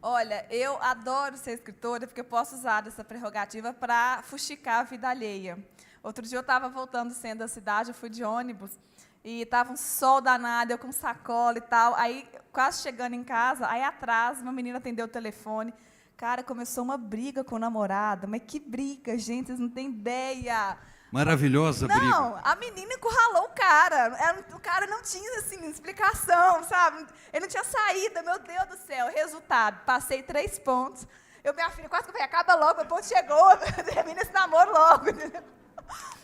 [SPEAKER 2] Olha, eu adoro ser escritora porque eu posso usar essa prerrogativa para fuxicar a vida alheia. Outro dia eu estava voltando do centro da cidade, eu fui de ônibus, e estava um sol danado, eu com sacola e tal. Aí, quase chegando em casa, aí atrás, uma menina atendeu o telefone. Cara, começou uma briga com o namorado. Mas que briga, gente, vocês não têm ideia.
[SPEAKER 1] Maravilhosa briga.
[SPEAKER 2] Não, a menina encurralou o cara. O cara não tinha, assim, explicação, sabe? Ele não tinha saída, meu Deus do céu. Resultado, passei 3 pontos. Minha filha, quase que eu falei, acaba logo, meu ponto chegou, termina esse namoro logo.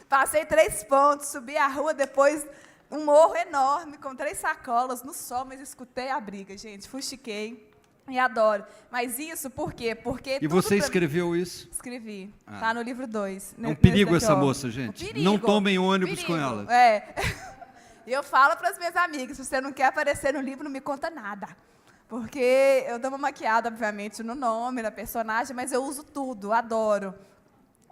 [SPEAKER 2] Passei 3 pontos, subi a rua, depois um morro enorme, com 3 sacolas no sol, mas escutei a briga, gente, fuxiquei e adoro. Mas isso por quê? Porque
[SPEAKER 1] e você escreveu isso?
[SPEAKER 2] Escrevi. Está no livro 2.
[SPEAKER 1] É um perigo essa moça, gente.
[SPEAKER 2] Perigo,
[SPEAKER 1] não tomem ônibus
[SPEAKER 2] perigo.
[SPEAKER 1] com ela.
[SPEAKER 2] Eu falo para as minhas amigas, se você não quer aparecer no livro, não me conta nada. Porque eu dou uma maquiada, obviamente, no nome, na personagem, mas eu uso tudo, adoro.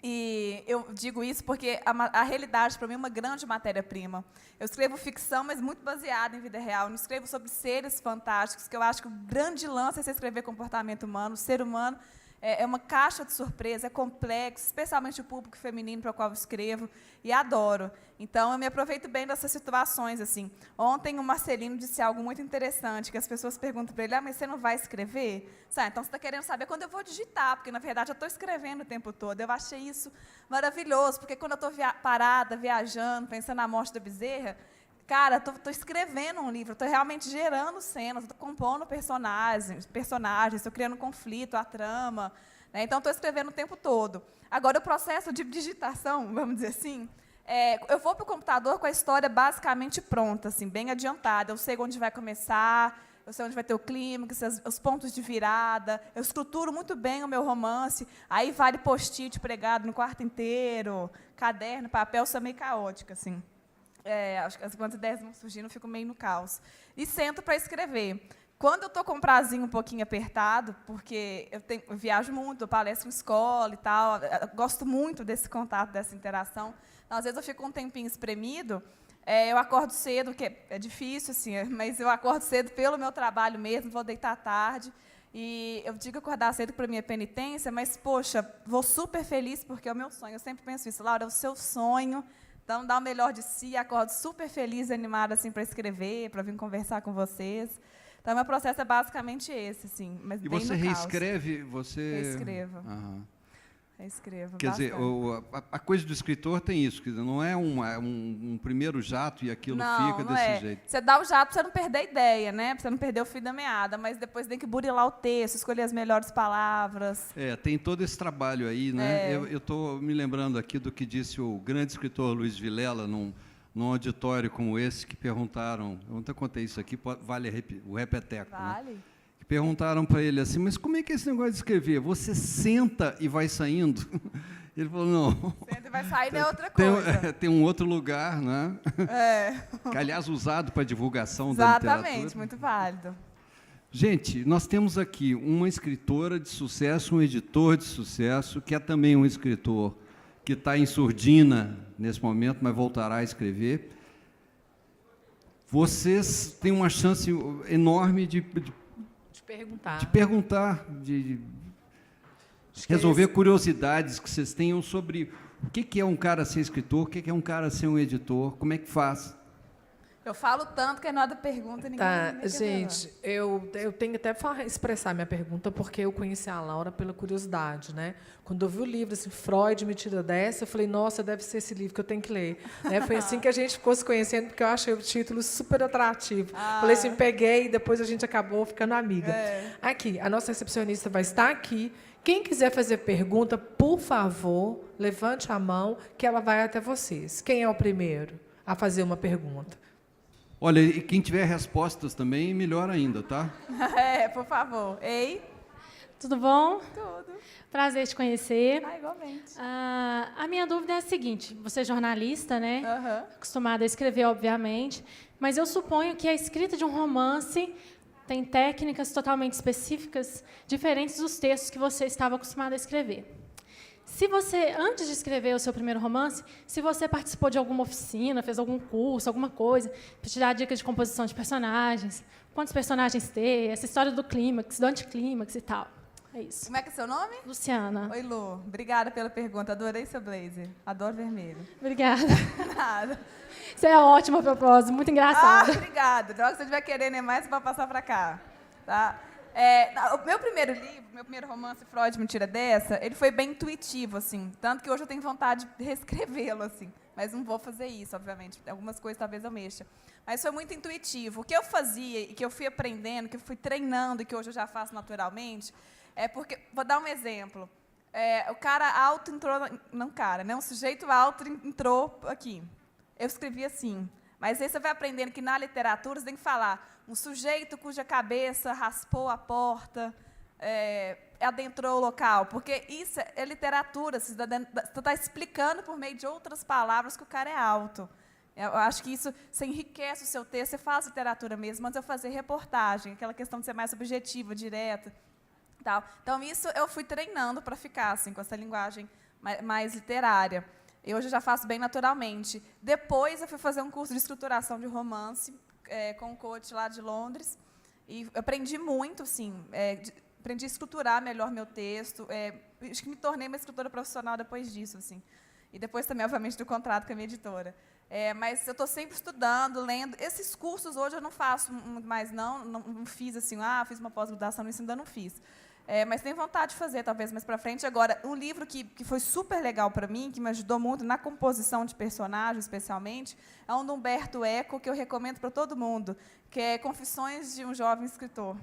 [SPEAKER 2] E eu digo isso porque a realidade, para mim, é uma grande matéria-prima. Eu escrevo ficção, mas muito baseada em vida real. Eu não escrevo sobre seres fantásticos, que eu acho que o grande lance é você escrever comportamento humano. O ser humano é uma caixa de surpresa, é complexo, especialmente o público feminino para o qual eu escrevo, e adoro. Então, eu me aproveito bem dessas situações. Assim. Ontem, o Marcelino disse algo muito interessante, que as pessoas perguntam para ele, mas você não vai escrever? Então, você está querendo saber quando eu vou digitar, porque, na verdade, eu estou escrevendo o tempo todo. Eu achei isso maravilhoso, porque quando eu estou parada, viajando, pensando na morte da Bezerra, cara, estou escrevendo um livro, estou realmente gerando cenas, estou compondo personagens, estou criando conflito, a trama. Né? Então, estou escrevendo o tempo todo. Agora, o processo de digitação, vamos dizer assim, eu vou para o computador com a história basicamente pronta, assim, bem adiantada. Eu sei onde vai começar, eu sei onde vai ter o clímax, os pontos de virada. Eu estruturo muito bem o meu romance. Aí vale post-it pregado no quarto inteiro, caderno, papel, sou meio caótica, assim. Acho que as ideias vão surgindo, eu fico meio no caos. E sento para escrever. Quando eu estou com um prazinho um pouquinho apertado, porque eu viajo muito, eu palestro em escola e tal, eu gosto muito desse contato, dessa interação. Então, às vezes eu fico um tempinho espremido, eu acordo cedo, que é difícil, assim, mas eu acordo cedo pelo meu trabalho mesmo, vou deitar tarde. E eu digo acordar cedo para minha penitência, mas, poxa, vou super feliz, porque é o meu sonho. Eu sempre penso isso, Laura, é o seu sonho. Então, dá o melhor de si, acordo super feliz e animada assim, para escrever, para vir conversar com vocês. Então, meu processo é basicamente esse, assim, mas
[SPEAKER 1] e
[SPEAKER 2] bem
[SPEAKER 1] você
[SPEAKER 2] no
[SPEAKER 1] reescreve?
[SPEAKER 2] caos.
[SPEAKER 1] Você...
[SPEAKER 2] Reescrevo.
[SPEAKER 1] Aham.
[SPEAKER 2] Reescrevo
[SPEAKER 1] Quer dizer, a coisa do escritor tem isso, quer dizer, não é um primeiro jato e aquilo fica desse jeito.
[SPEAKER 2] Você dá o jato para você não perder a ideia, né? Para você não perder o fio da meada, mas depois tem que burilar o texto, escolher as melhores palavras.
[SPEAKER 1] Tem todo esse trabalho aí, né? Eu estou me lembrando aqui do que disse o grande escritor Luiz Vilela num auditório como esse, que perguntaram, eu nunca contei isso aqui, vale o repeteco.
[SPEAKER 2] Vale.
[SPEAKER 1] Né? Perguntaram para ele assim, mas como é que é esse negócio de escrever? Você senta e vai saindo? Ele falou, não.
[SPEAKER 2] Senta e vai sair é outra coisa.
[SPEAKER 1] Tem um outro lugar, né? Que, aliás, usado para divulgação da literatura.
[SPEAKER 2] Exatamente, muito válido.
[SPEAKER 1] Gente, nós temos aqui uma escritora de sucesso, um editor de sucesso, que é também um escritor que está em surdina nesse momento, mas voltará a escrever. Vocês têm uma chance enorme de perguntar, de resolver curiosidades que vocês tenham sobre o que é um cara ser escritor, o que é um cara ser um editor, como é que faz.
[SPEAKER 2] Eu falo tanto que na hora da pergunta ninguém...
[SPEAKER 4] Gente, eu tenho até para expressar minha pergunta, porque eu conheci a Laura pela curiosidade, né? Quando eu vi o livro, assim, Freud me tira dessa, eu falei, nossa, deve ser esse livro que eu tenho que ler. Né? Foi assim que a gente ficou se conhecendo, porque eu achei o título super atrativo. Falei assim, peguei, e depois a gente acabou ficando amiga. Aqui, a nossa recepcionista vai estar aqui. Quem quiser fazer pergunta, por favor, levante a mão, que ela vai até vocês. Quem é o primeiro a fazer uma pergunta?
[SPEAKER 1] Olha, e quem tiver respostas também, melhor ainda, tá?
[SPEAKER 2] Por favor. Ei?
[SPEAKER 5] Tudo bom?
[SPEAKER 2] Tudo.
[SPEAKER 5] Prazer te conhecer.
[SPEAKER 2] Igualmente.
[SPEAKER 5] A minha dúvida é a seguinte: você é jornalista, né?
[SPEAKER 2] Aham.
[SPEAKER 5] Acostumada a escrever, obviamente, mas eu suponho que a escrita de um romance tem técnicas totalmente específicas, diferentes dos textos que você estava acostumada a escrever. Se você, antes de escrever o seu primeiro romance, se você participou de alguma oficina, fez algum curso, alguma coisa, para te dar dicas de composição de personagens, quantos personagens ter, essa história do clímax, do anticlímax e tal. É isso.
[SPEAKER 2] Como é que é seu nome?
[SPEAKER 5] Luciana.
[SPEAKER 2] Oi, Lu. Obrigada pela pergunta. Adorei seu blazer. Adoro vermelho.
[SPEAKER 5] Obrigada.
[SPEAKER 2] Nada.
[SPEAKER 5] Você é ótima a propósito, muito engraçada.
[SPEAKER 2] Obrigada. Na hora que você estiver querendo mais, você vai passar para cá. Tá? O meu primeiro livro, meu primeiro romance, Freud, Mentira Dessa, ele foi bem intuitivo, assim. Tanto que hoje eu tenho vontade de reescrevê-lo, assim. Mas não vou fazer isso, obviamente. Algumas coisas talvez eu mexa. Mas foi muito intuitivo. O que eu fazia e que eu fui aprendendo, que eu fui treinando e que hoje eu já faço naturalmente, é porque... Vou dar um exemplo. O cara alto entrou... Não cara, né? Um sujeito alto entrou aqui. Eu escrevi assim. Mas aí você vai aprendendo que na literatura você tem que falar um sujeito cuja cabeça raspou a porta, adentrou o local. Porque isso é literatura, você está explicando por meio de outras palavras que o cara é alto. Eu acho que isso você enriquece o seu texto, você faz literatura mesmo, antes eu fazer reportagem, aquela questão de ser mais objetiva, direta. Tal. Então, isso eu fui treinando para ficar assim, com essa linguagem mais literária. E hoje eu já faço bem naturalmente. Depois, eu fui fazer um curso de estruturação de romance com um coach lá de Londres. E aprendi muito, assim, aprendi a estruturar melhor meu texto. Acho que me tornei uma escritora profissional depois disso, assim. E depois também, obviamente, do contrato com a minha editora. Mas eu estou sempre estudando, lendo. Esses cursos hoje eu não faço mais, não fiz assim, fiz uma pós-graduação nisso, ainda não fiz. Mas tenho vontade de fazer, talvez, mais para frente. Agora, um livro que foi super legal para mim, que me ajudou muito na composição de personagens, especialmente, é um do Humberto Eco, que eu recomendo para todo mundo, que é Confissões de um Jovem Escritor,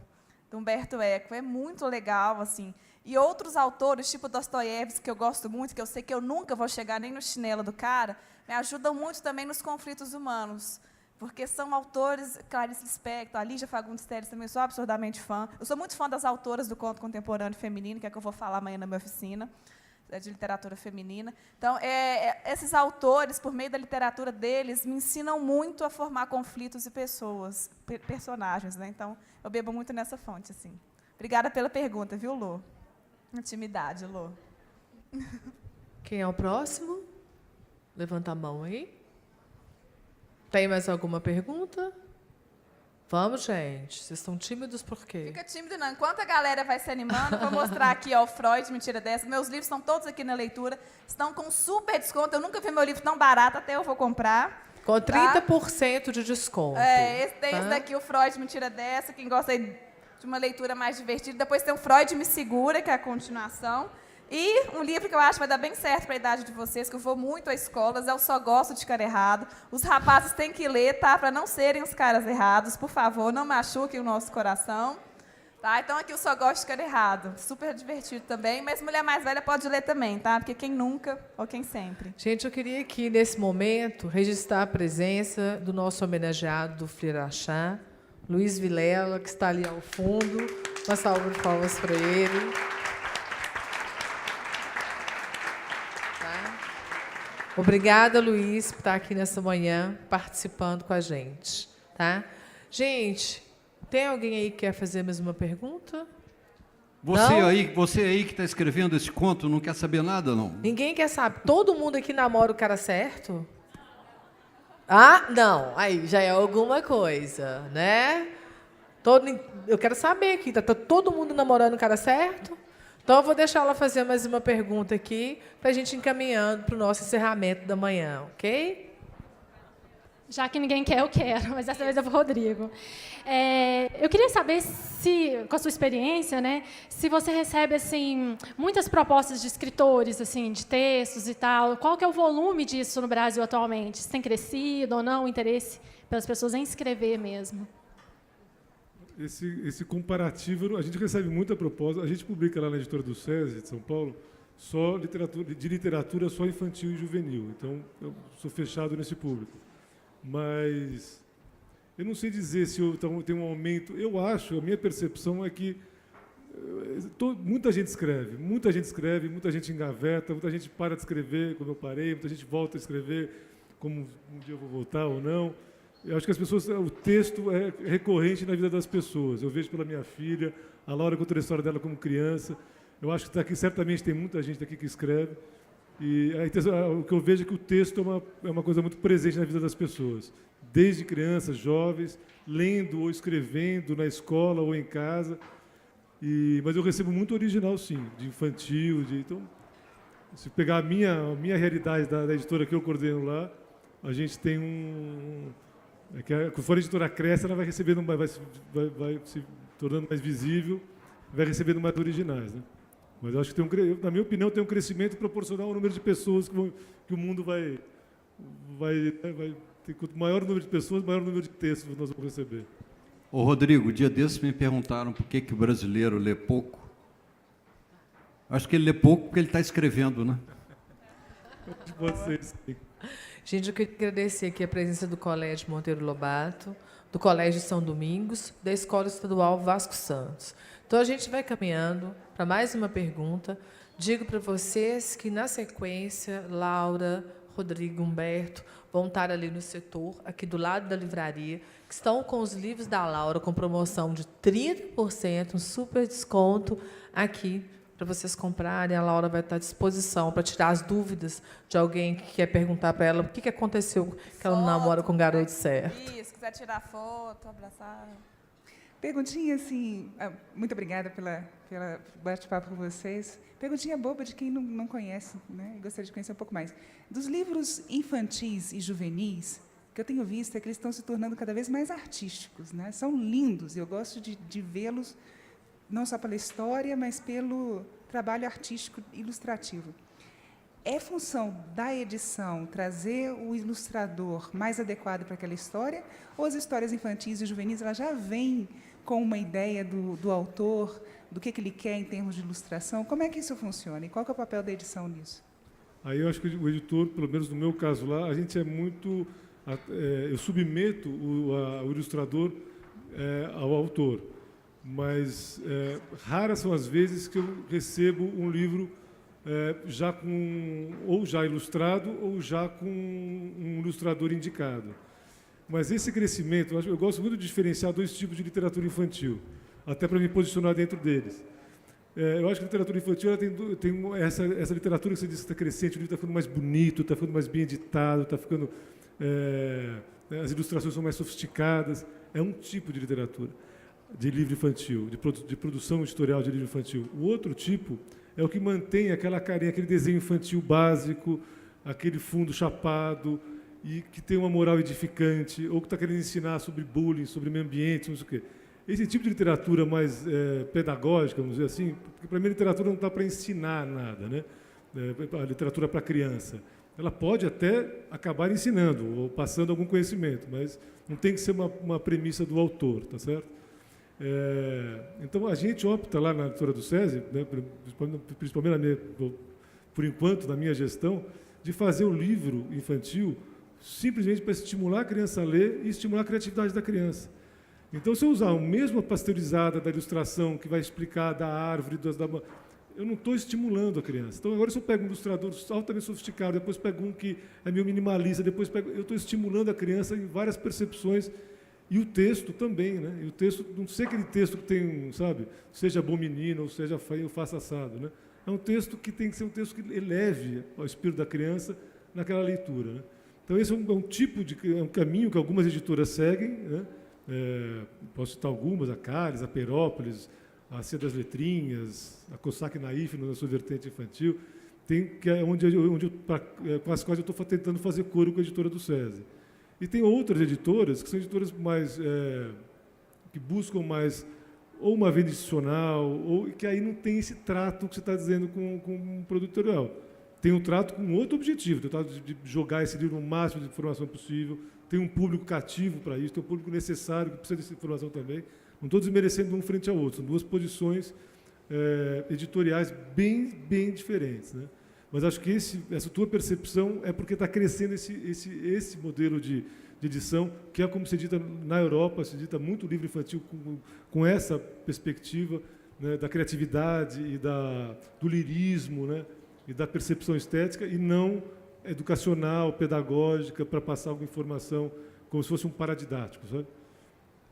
[SPEAKER 2] do Humberto Eco. É muito legal, assim. E outros autores, tipo Dostoiévski, que eu gosto muito, que eu sei que eu nunca vou chegar nem no chinelo do cara, me ajudam muito também nos conflitos humanos. Porque são autores, Clarice Lispector, a Lígia Fagundes Telles, também sou absurdamente fã. Eu sou muito fã das autoras do conto contemporâneo feminino, que é que eu vou falar amanhã na minha oficina, de literatura feminina. Então, esses autores, por meio da literatura deles, me ensinam muito a formar conflitos e pessoas, personagens. Né? Então, eu bebo muito nessa fonte. Assim. Obrigada pela pergunta, viu, Lô? Intimidade, Lô.
[SPEAKER 4] Quem é o próximo? Levanta a mão aí. Tem mais alguma pergunta? Vamos, gente. Vocês estão tímidos por quê?
[SPEAKER 2] Fica tímido, não. Enquanto a galera vai se animando, vou mostrar aqui, ó, Freud, Mentira Dessa. Meus livros estão todos aqui na leitura. Estão com super desconto. Eu nunca vi meu livro tão barato, até eu vou comprar.
[SPEAKER 4] Com 30% de desconto.
[SPEAKER 2] Tem esse daqui, o Freud, Mentira Dessa. Quem gosta aí de uma leitura mais divertida. Depois tem o Freud Me Segura, que é a continuação. E um livro que eu acho que vai dar bem certo para a idade de vocês, que eu vou muito a escolas, é o Só Gosto de Cara Errado. Os rapazes têm que ler, tá? Para não serem os caras errados, por favor, não machuquem o nosso coração. Tá? Então, aqui o Só Gosto de Cara Errado. Super divertido também, mas mulher mais velha pode ler também, tá? Porque quem nunca ou quem sempre.
[SPEAKER 4] Gente, eu queria aqui, nesse momento, registrar a presença do nosso homenageado do Flirachá, Luiz Vilela, que está ali ao fundo. Uma salva de palmas para ele. Obrigada, Luiz, por estar aqui nessa manhã, participando com a gente. Tá? Gente, tem alguém aí que quer fazer mais uma pergunta?
[SPEAKER 1] Você aí que está escrevendo esse conto, não quer saber nada, não?
[SPEAKER 4] Ninguém quer saber. Todo mundo aqui namora o cara certo? Não. Aí já é alguma coisa, né? Eu quero saber aqui, tá todo mundo namorando o cara certo? Então, eu vou deixar ela fazer mais uma pergunta aqui, para a gente ir encaminhando para o nosso encerramento da manhã, ok?
[SPEAKER 5] Já que ninguém quer, eu quero, mas dessa vez é para o Rodrigo. Eu queria saber se, com a sua experiência, né, se você recebe assim, muitas propostas de escritores, assim, de textos e tal. Qual que é o volume disso no Brasil atualmente? Se tem crescido ou não o interesse pelas pessoas em escrever mesmo?
[SPEAKER 3] Esse comparativo, a gente recebe muita proposta, a gente publica lá na editora do SESI, de São Paulo, só literatura só infantil e juvenil. Então, eu sou fechado nesse público. Mas eu não sei dizer se tem um aumento. Eu acho, a minha percepção é que muita gente escreve, muita gente engaveta, muita gente para de escrever, como eu parei, muita gente volta a escrever, como um dia eu vou voltar ou não. Eu acho que o texto é recorrente na vida das pessoas. Eu vejo pela minha filha, a Laura contou a história dela como criança. Eu acho que aqui, certamente tem muita gente aqui que escreve. E o que eu vejo é que o texto é uma coisa muito presente na vida das pessoas. Desde crianças, jovens, lendo ou escrevendo na escola ou em casa. Mas eu recebo muito original, sim, de infantil. Então, se pegar a minha realidade da editora que eu coordeno lá, a gente tem conforme a editora cresce, ela vai recebendo, vai se tornando mais visível, vai recebendo mais originais, né? Mas eu acho que na minha opinião, tem um crescimento proporcional ao número de pessoas que o mundo vai ter. Quanto maior o número de pessoas, maior o número de textos que nós vamos receber.
[SPEAKER 1] Ô, Rodrigo, dia desses me perguntaram por que o brasileiro lê pouco. Acho que ele lê pouco porque ele está escrevendo, né?
[SPEAKER 3] Pode ser, sim.
[SPEAKER 4] Gente, eu queria agradecer aqui a presença do Colégio Monteiro Lobato, do Colégio São Domingos, da Escola Estadual Vasco Santos. Então, a gente vai caminhando para mais uma pergunta. Digo para vocês que, na sequência, Laura, Rodrigo, Humberto vão estar ali no setor, aqui do lado da livraria, que estão com os livros da Laura com promoção de 30%, um super desconto aqui para vocês comprarem. A Laura vai estar à disposição para tirar as dúvidas de alguém que quer perguntar para ela o que aconteceu que ela não namora com o garoto certo.
[SPEAKER 2] Isso, quiser tirar foto, abraçar.
[SPEAKER 6] Perguntinha assim, muito obrigada pela bate-papo com vocês. Perguntinha boba de quem não conhece, né? Gostaria de conhecer um pouco mais. Dos livros infantis e juvenis, o que eu tenho visto é que eles estão se tornando cada vez mais artísticos, né? São lindos, eu gosto de vê-los não só pela história, mas pelo trabalho artístico ilustrativo. É função da edição trazer o ilustrador mais adequado para aquela história, ou as histórias infantis e juvenis elas já vêm com uma ideia do autor, do que ele quer em termos de ilustração? Como é que isso funciona? E qual que é o papel da edição nisso?
[SPEAKER 3] Aí eu acho que o editor, pelo menos no meu caso lá, a gente é muito... eu submeto o ilustrador ao autor, mas raras são as vezes que eu recebo um livro ou já ilustrado ou já com um ilustrador indicado. Mas esse crescimento, eu gosto muito de diferenciar dois tipos de literatura infantil, até para me posicionar dentro deles. Eu acho que a literatura infantil ela tem essa literatura que você diz que está crescente, o livro está ficando mais bonito, está ficando mais bem editado, está ficando, as ilustrações são mais sofisticadas. É um tipo de literatura, de livro infantil, de produção editorial de livro infantil. O outro tipo é o que mantém aquela carinha, aquele desenho infantil básico, aquele fundo chapado, e que tem uma moral edificante, ou que está querendo ensinar sobre bullying, sobre meio ambiente, não sei o quê. Esse tipo de literatura mais pedagógica, vamos dizer assim, porque para mim a literatura não está para ensinar nada, né? A literatura para criança. Ela pode até acabar ensinando, ou passando algum conhecimento, mas não tem que ser uma premissa do autor, tá certo? Então, a gente opta lá na editora do SESI, né, principalmente por enquanto, na minha gestão, de fazer o livro infantil simplesmente para estimular a criança a ler e estimular a criatividade da criança. Então, se eu usar a mesma pasteurizada da ilustração que vai explicar da árvore, eu não estou estimulando a criança. Então, agora, se eu pego um ilustrador altamente sofisticado, depois pego um que é meio minimalista, eu estou estimulando a criança em várias percepções. E o texto também, né? E o texto, não sei aquele texto que tem, sabe, seja bom menino ou seja feio ou faça assado, né? É um texto que tem que ser um texto que eleve o espírito da criança naquela leitura, né? Então esse é um caminho que algumas editoras seguem, né? Posso citar algumas, a Cales, a Perópolis, a Cia das Letrinhas, a Cossack Naif, na sua vertente infantil, que é com as quais eu estou tentando fazer coro com a editora do SESI. E tem outras editoras, que são editoras mais que buscam mais ou uma venda institucional, ou que aí não tem esse trato que você está dizendo com um produto editorial. Tem um trato com outro objetivo, tem o trato de jogar esse livro no máximo de informação possível, tem um público cativo para isso, tem um público necessário que precisa dessa informação também. Não estou desmerecendo um frente ao outro, são duas posições editoriais bem diferentes, né? Mas acho que essa tua percepção é porque está crescendo esse modelo de edição, que é como se dita na Europa, se dita muito livro infantil com essa perspectiva né, da criatividade e do lirismo, né, e da percepção estética, e não educacional, pedagógica, para passar alguma informação como se fosse um paradidático, sabe?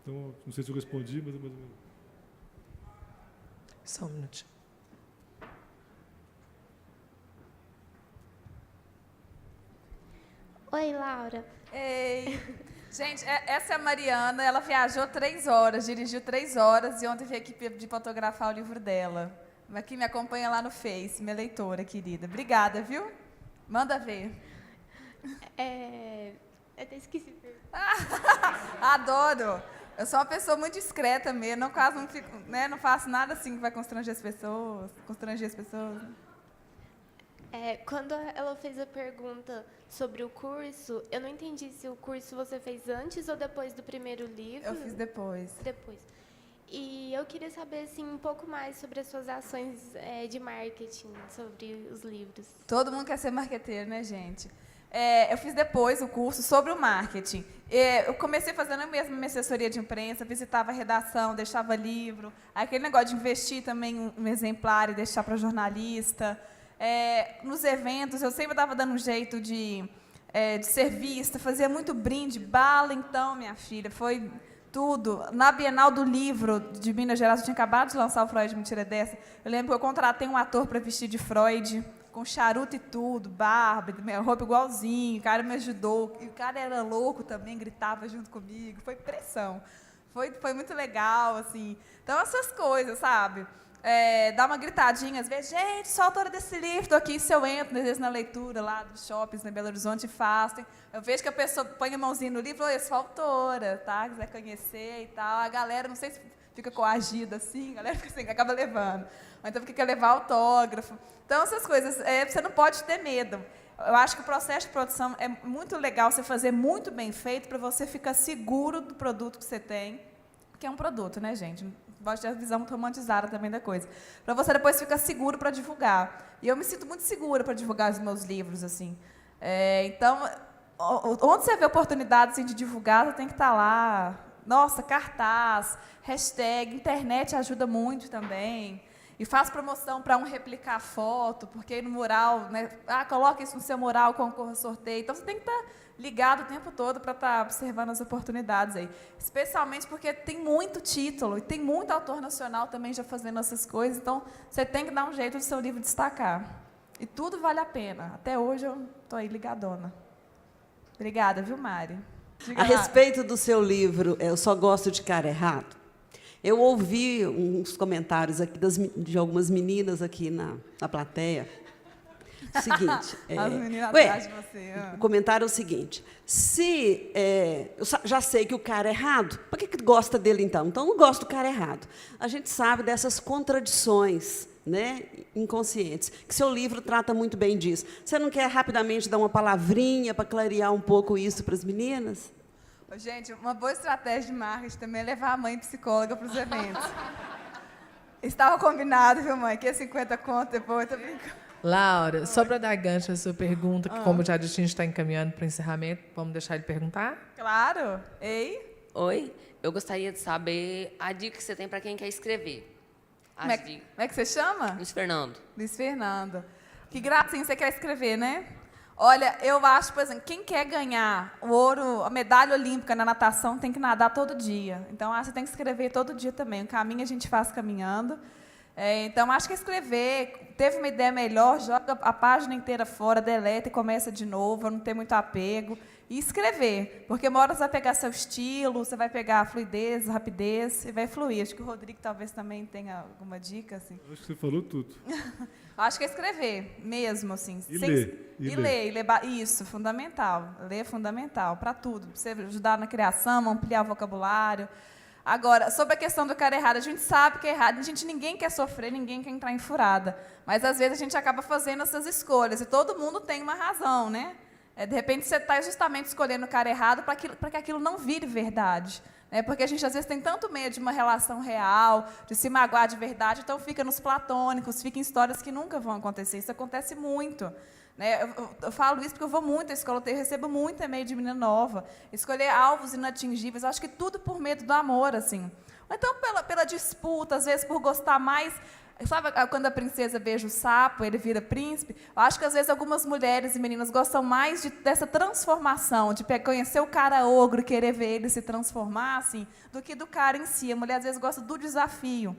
[SPEAKER 3] Então, não sei se eu respondi, mas...
[SPEAKER 4] Só um minutinho.
[SPEAKER 7] Oi, Laura.
[SPEAKER 2] Ei! Gente, essa é a Mariana, ela viajou 3 horas, dirigiu 3 horas e ontem veio aqui de fotografar o livro dela. Aqui me acompanha lá no Face, minha leitora querida. Obrigada, viu? Manda ver.
[SPEAKER 7] Eu até esqueci.
[SPEAKER 2] Adoro! Eu sou uma pessoa muito discreta mesmo, quase não fico, né, não faço nada assim que vai constranger as pessoas.
[SPEAKER 7] Quando ela fez a pergunta sobre o curso, eu não entendi se o curso você fez antes ou depois do primeiro livro.
[SPEAKER 2] Eu fiz depois.
[SPEAKER 7] Depois. E eu queria saber assim, um pouco mais sobre as suas ações de marketing, sobre os livros.
[SPEAKER 2] Todo mundo quer ser marqueteiro, né, gente? Eu fiz depois o curso sobre o marketing. Eu comecei fazendo mesmo minha assessoria de imprensa, visitava a redação, deixava livro. Aquele negócio de investir também um exemplar e deixar para jornalista. Nos eventos, eu sempre estava dando um jeito de ser vista, fazia muito brinde, bala, então, minha filha, foi tudo. Na Bienal do Livro de Minas Gerais, eu tinha acabado de lançar o Freud Mentira Dessa, eu lembro que eu contratei um ator para vestir de Freud, com charuto e tudo, barba, minha roupa igualzinho, o cara me ajudou, e o cara era louco também, gritava junto comigo, foi pressão. Foi muito legal, assim. Então, essas coisas, sabe? Dá uma gritadinha, às vezes, gente, sou autora desse livro, estou aqui, se eu entro, às vezes, na leitura lá dos shoppings, na Belo Horizonte, e faço. Eu vejo que a pessoa põe a mãozinha no livro, eu sou autora, tá? Quiser conhecer e tal. A galera, não sei se fica coagida assim, a galera fica assim, acaba levando. Ou então quer levar autógrafo. Então, essas coisas, você não pode ter medo. Eu acho que o processo de produção é muito legal você fazer muito bem feito para você ficar seguro do produto que você tem, que é um produto, né, gente? Gosto de ter a visão muito romantizada também da coisa. Para você depois ficar seguro para divulgar. E eu me sinto muito segura para divulgar os meus livros, assim. Então, onde você vê oportunidade assim, de divulgar, você tem que estar lá. Nossa, cartaz, hashtag, internet ajuda muito também. E faço promoção para replicar foto, porque no mural, né, coloca isso no seu mural, concorra a sorteio. Então, você tem que estar ligado o tempo todo para estar observando as oportunidades aí. Especialmente porque tem muito título e tem muito autor nacional também já fazendo essas coisas. Então, você tem que dar um jeito de seu livro destacar. E tudo vale a pena. Até hoje eu estou aí ligadona. Obrigada, viu, Mari?
[SPEAKER 8] A respeito do seu livro, Eu Só Gosto de Cara Errado, eu ouvi uns comentários aqui de algumas meninas aqui na plateia. Seguinte,
[SPEAKER 2] as meninas atrás de você.
[SPEAKER 8] O comentário é o seguinte: eu já sei que o cara é errado, por que gosta dele então? Então, não gosto do cara errado. A gente sabe dessas contradições, né, inconscientes, que seu livro trata muito bem disso. Você não quer rapidamente dar uma palavrinha para clarear um pouco isso para as meninas?
[SPEAKER 2] Gente, uma boa estratégia de marketing também é levar a mãe psicóloga para os eventos. Estava combinado, viu, mãe? Que é 50 conto depois, tô brincando.
[SPEAKER 4] Laura, só para dar gancho à sua pergunta, que como já disse, a gente está encaminhando para o encerramento, vamos deixar ele perguntar?
[SPEAKER 2] Claro. Ei?
[SPEAKER 9] Oi, eu gostaria de saber a dica que você tem para quem quer escrever.
[SPEAKER 2] Como é que você chama?
[SPEAKER 9] Luiz Fernando.
[SPEAKER 2] Luiz Fernando. Que gracinha você quer escrever, né? Olha, eu acho, por exemplo, quem quer ganhar o ouro, a medalha olímpica na natação tem que nadar todo dia. Então, você tem que escrever todo dia também. O caminho a gente faz caminhando. Então, acho que escrever, teve uma ideia melhor, joga a página inteira fora, deleta e começa de novo, não ter muito apego. E escrever, porque uma hora você vai pegar seu estilo, você vai pegar a fluidez, a rapidez e vai fluir. Acho que o Rodrigo talvez também tenha alguma dica. Assim.
[SPEAKER 3] Acho que você falou tudo.
[SPEAKER 2] Acho que é escrever mesmo, assim.
[SPEAKER 3] E ler.
[SPEAKER 2] Isso, fundamental. Ler é fundamental para tudo. Para você ajudar na criação, ampliar o vocabulário. Agora, sobre a questão do cara errado, a gente sabe que é errado, ninguém quer sofrer, ninguém quer entrar em furada. Mas, às vezes, a gente acaba fazendo essas escolhas, e todo mundo tem uma razão, né? De repente, você está justamente escolhendo o cara errado para que aquilo não vire verdade. Porque a gente, às vezes, tem tanto medo de uma relação real, de se magoar de verdade, então fica nos platônicos, fica em histórias que nunca vão acontecer. Isso acontece muito. Né? Eu falo isso porque eu vou muito à escola, eu recebo muito e-mail de menina nova. Escolher alvos inatingíveis, eu acho que tudo por medo do amor, assim. Ou então pela disputa, às vezes por gostar mais. Sabe quando a princesa beija o sapo, ele vira príncipe? Eu acho que, às vezes, algumas mulheres e meninas gostam mais dessa transformação, de conhecer o cara ogro e querer ver ele se transformar, assim, do que do cara em si. A mulher, às vezes, gosta do desafio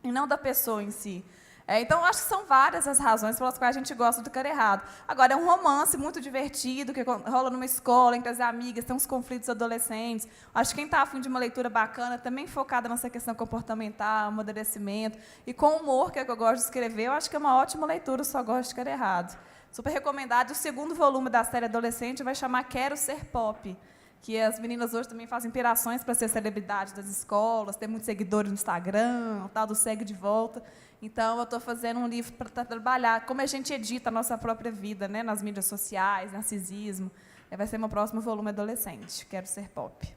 [SPEAKER 2] e não da pessoa em si. Então, eu acho que são várias as razões pelas quais a gente gosta do cara errado. Agora, é um romance muito divertido, que rola numa escola, entre as amigas, tem uns conflitos adolescentes. Acho que quem está afim de uma leitura bacana, também focada nessa questão comportamental, amadurecimento, e com humor, que é o que eu gosto de escrever, eu acho que é uma ótima leitura, eu só gosto de cara errado. Super recomendado. O segundo volume da série adolescente vai chamar Quero Ser Pop, que as meninas hoje também fazem interações para ser celebridade das escolas, ter muitos seguidores no Instagram, o tal do segue de volta. Então, eu estou fazendo um livro para trabalhar como a gente edita a nossa própria vida, né, nas mídias sociais, narcisismo. Vai ser meu próximo volume adolescente. Quero Ser Pop.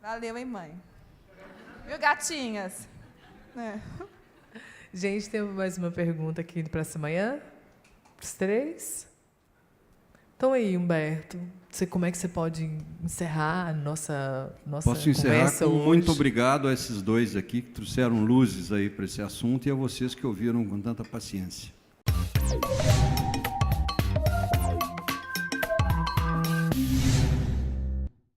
[SPEAKER 2] Valeu, hein, mãe? Viu, gatinhas?
[SPEAKER 4] Gente, tem mais uma pergunta aqui para essa manhã? Para os três? Então aí, Humberto, como é que você pode encerrar a nossa
[SPEAKER 1] Posso encerrar
[SPEAKER 4] conversa
[SPEAKER 1] com
[SPEAKER 4] hoje?
[SPEAKER 1] muito obrigado a esses dois aqui que trouxeram luzes aí para esse assunto e a vocês que ouviram com tanta paciência.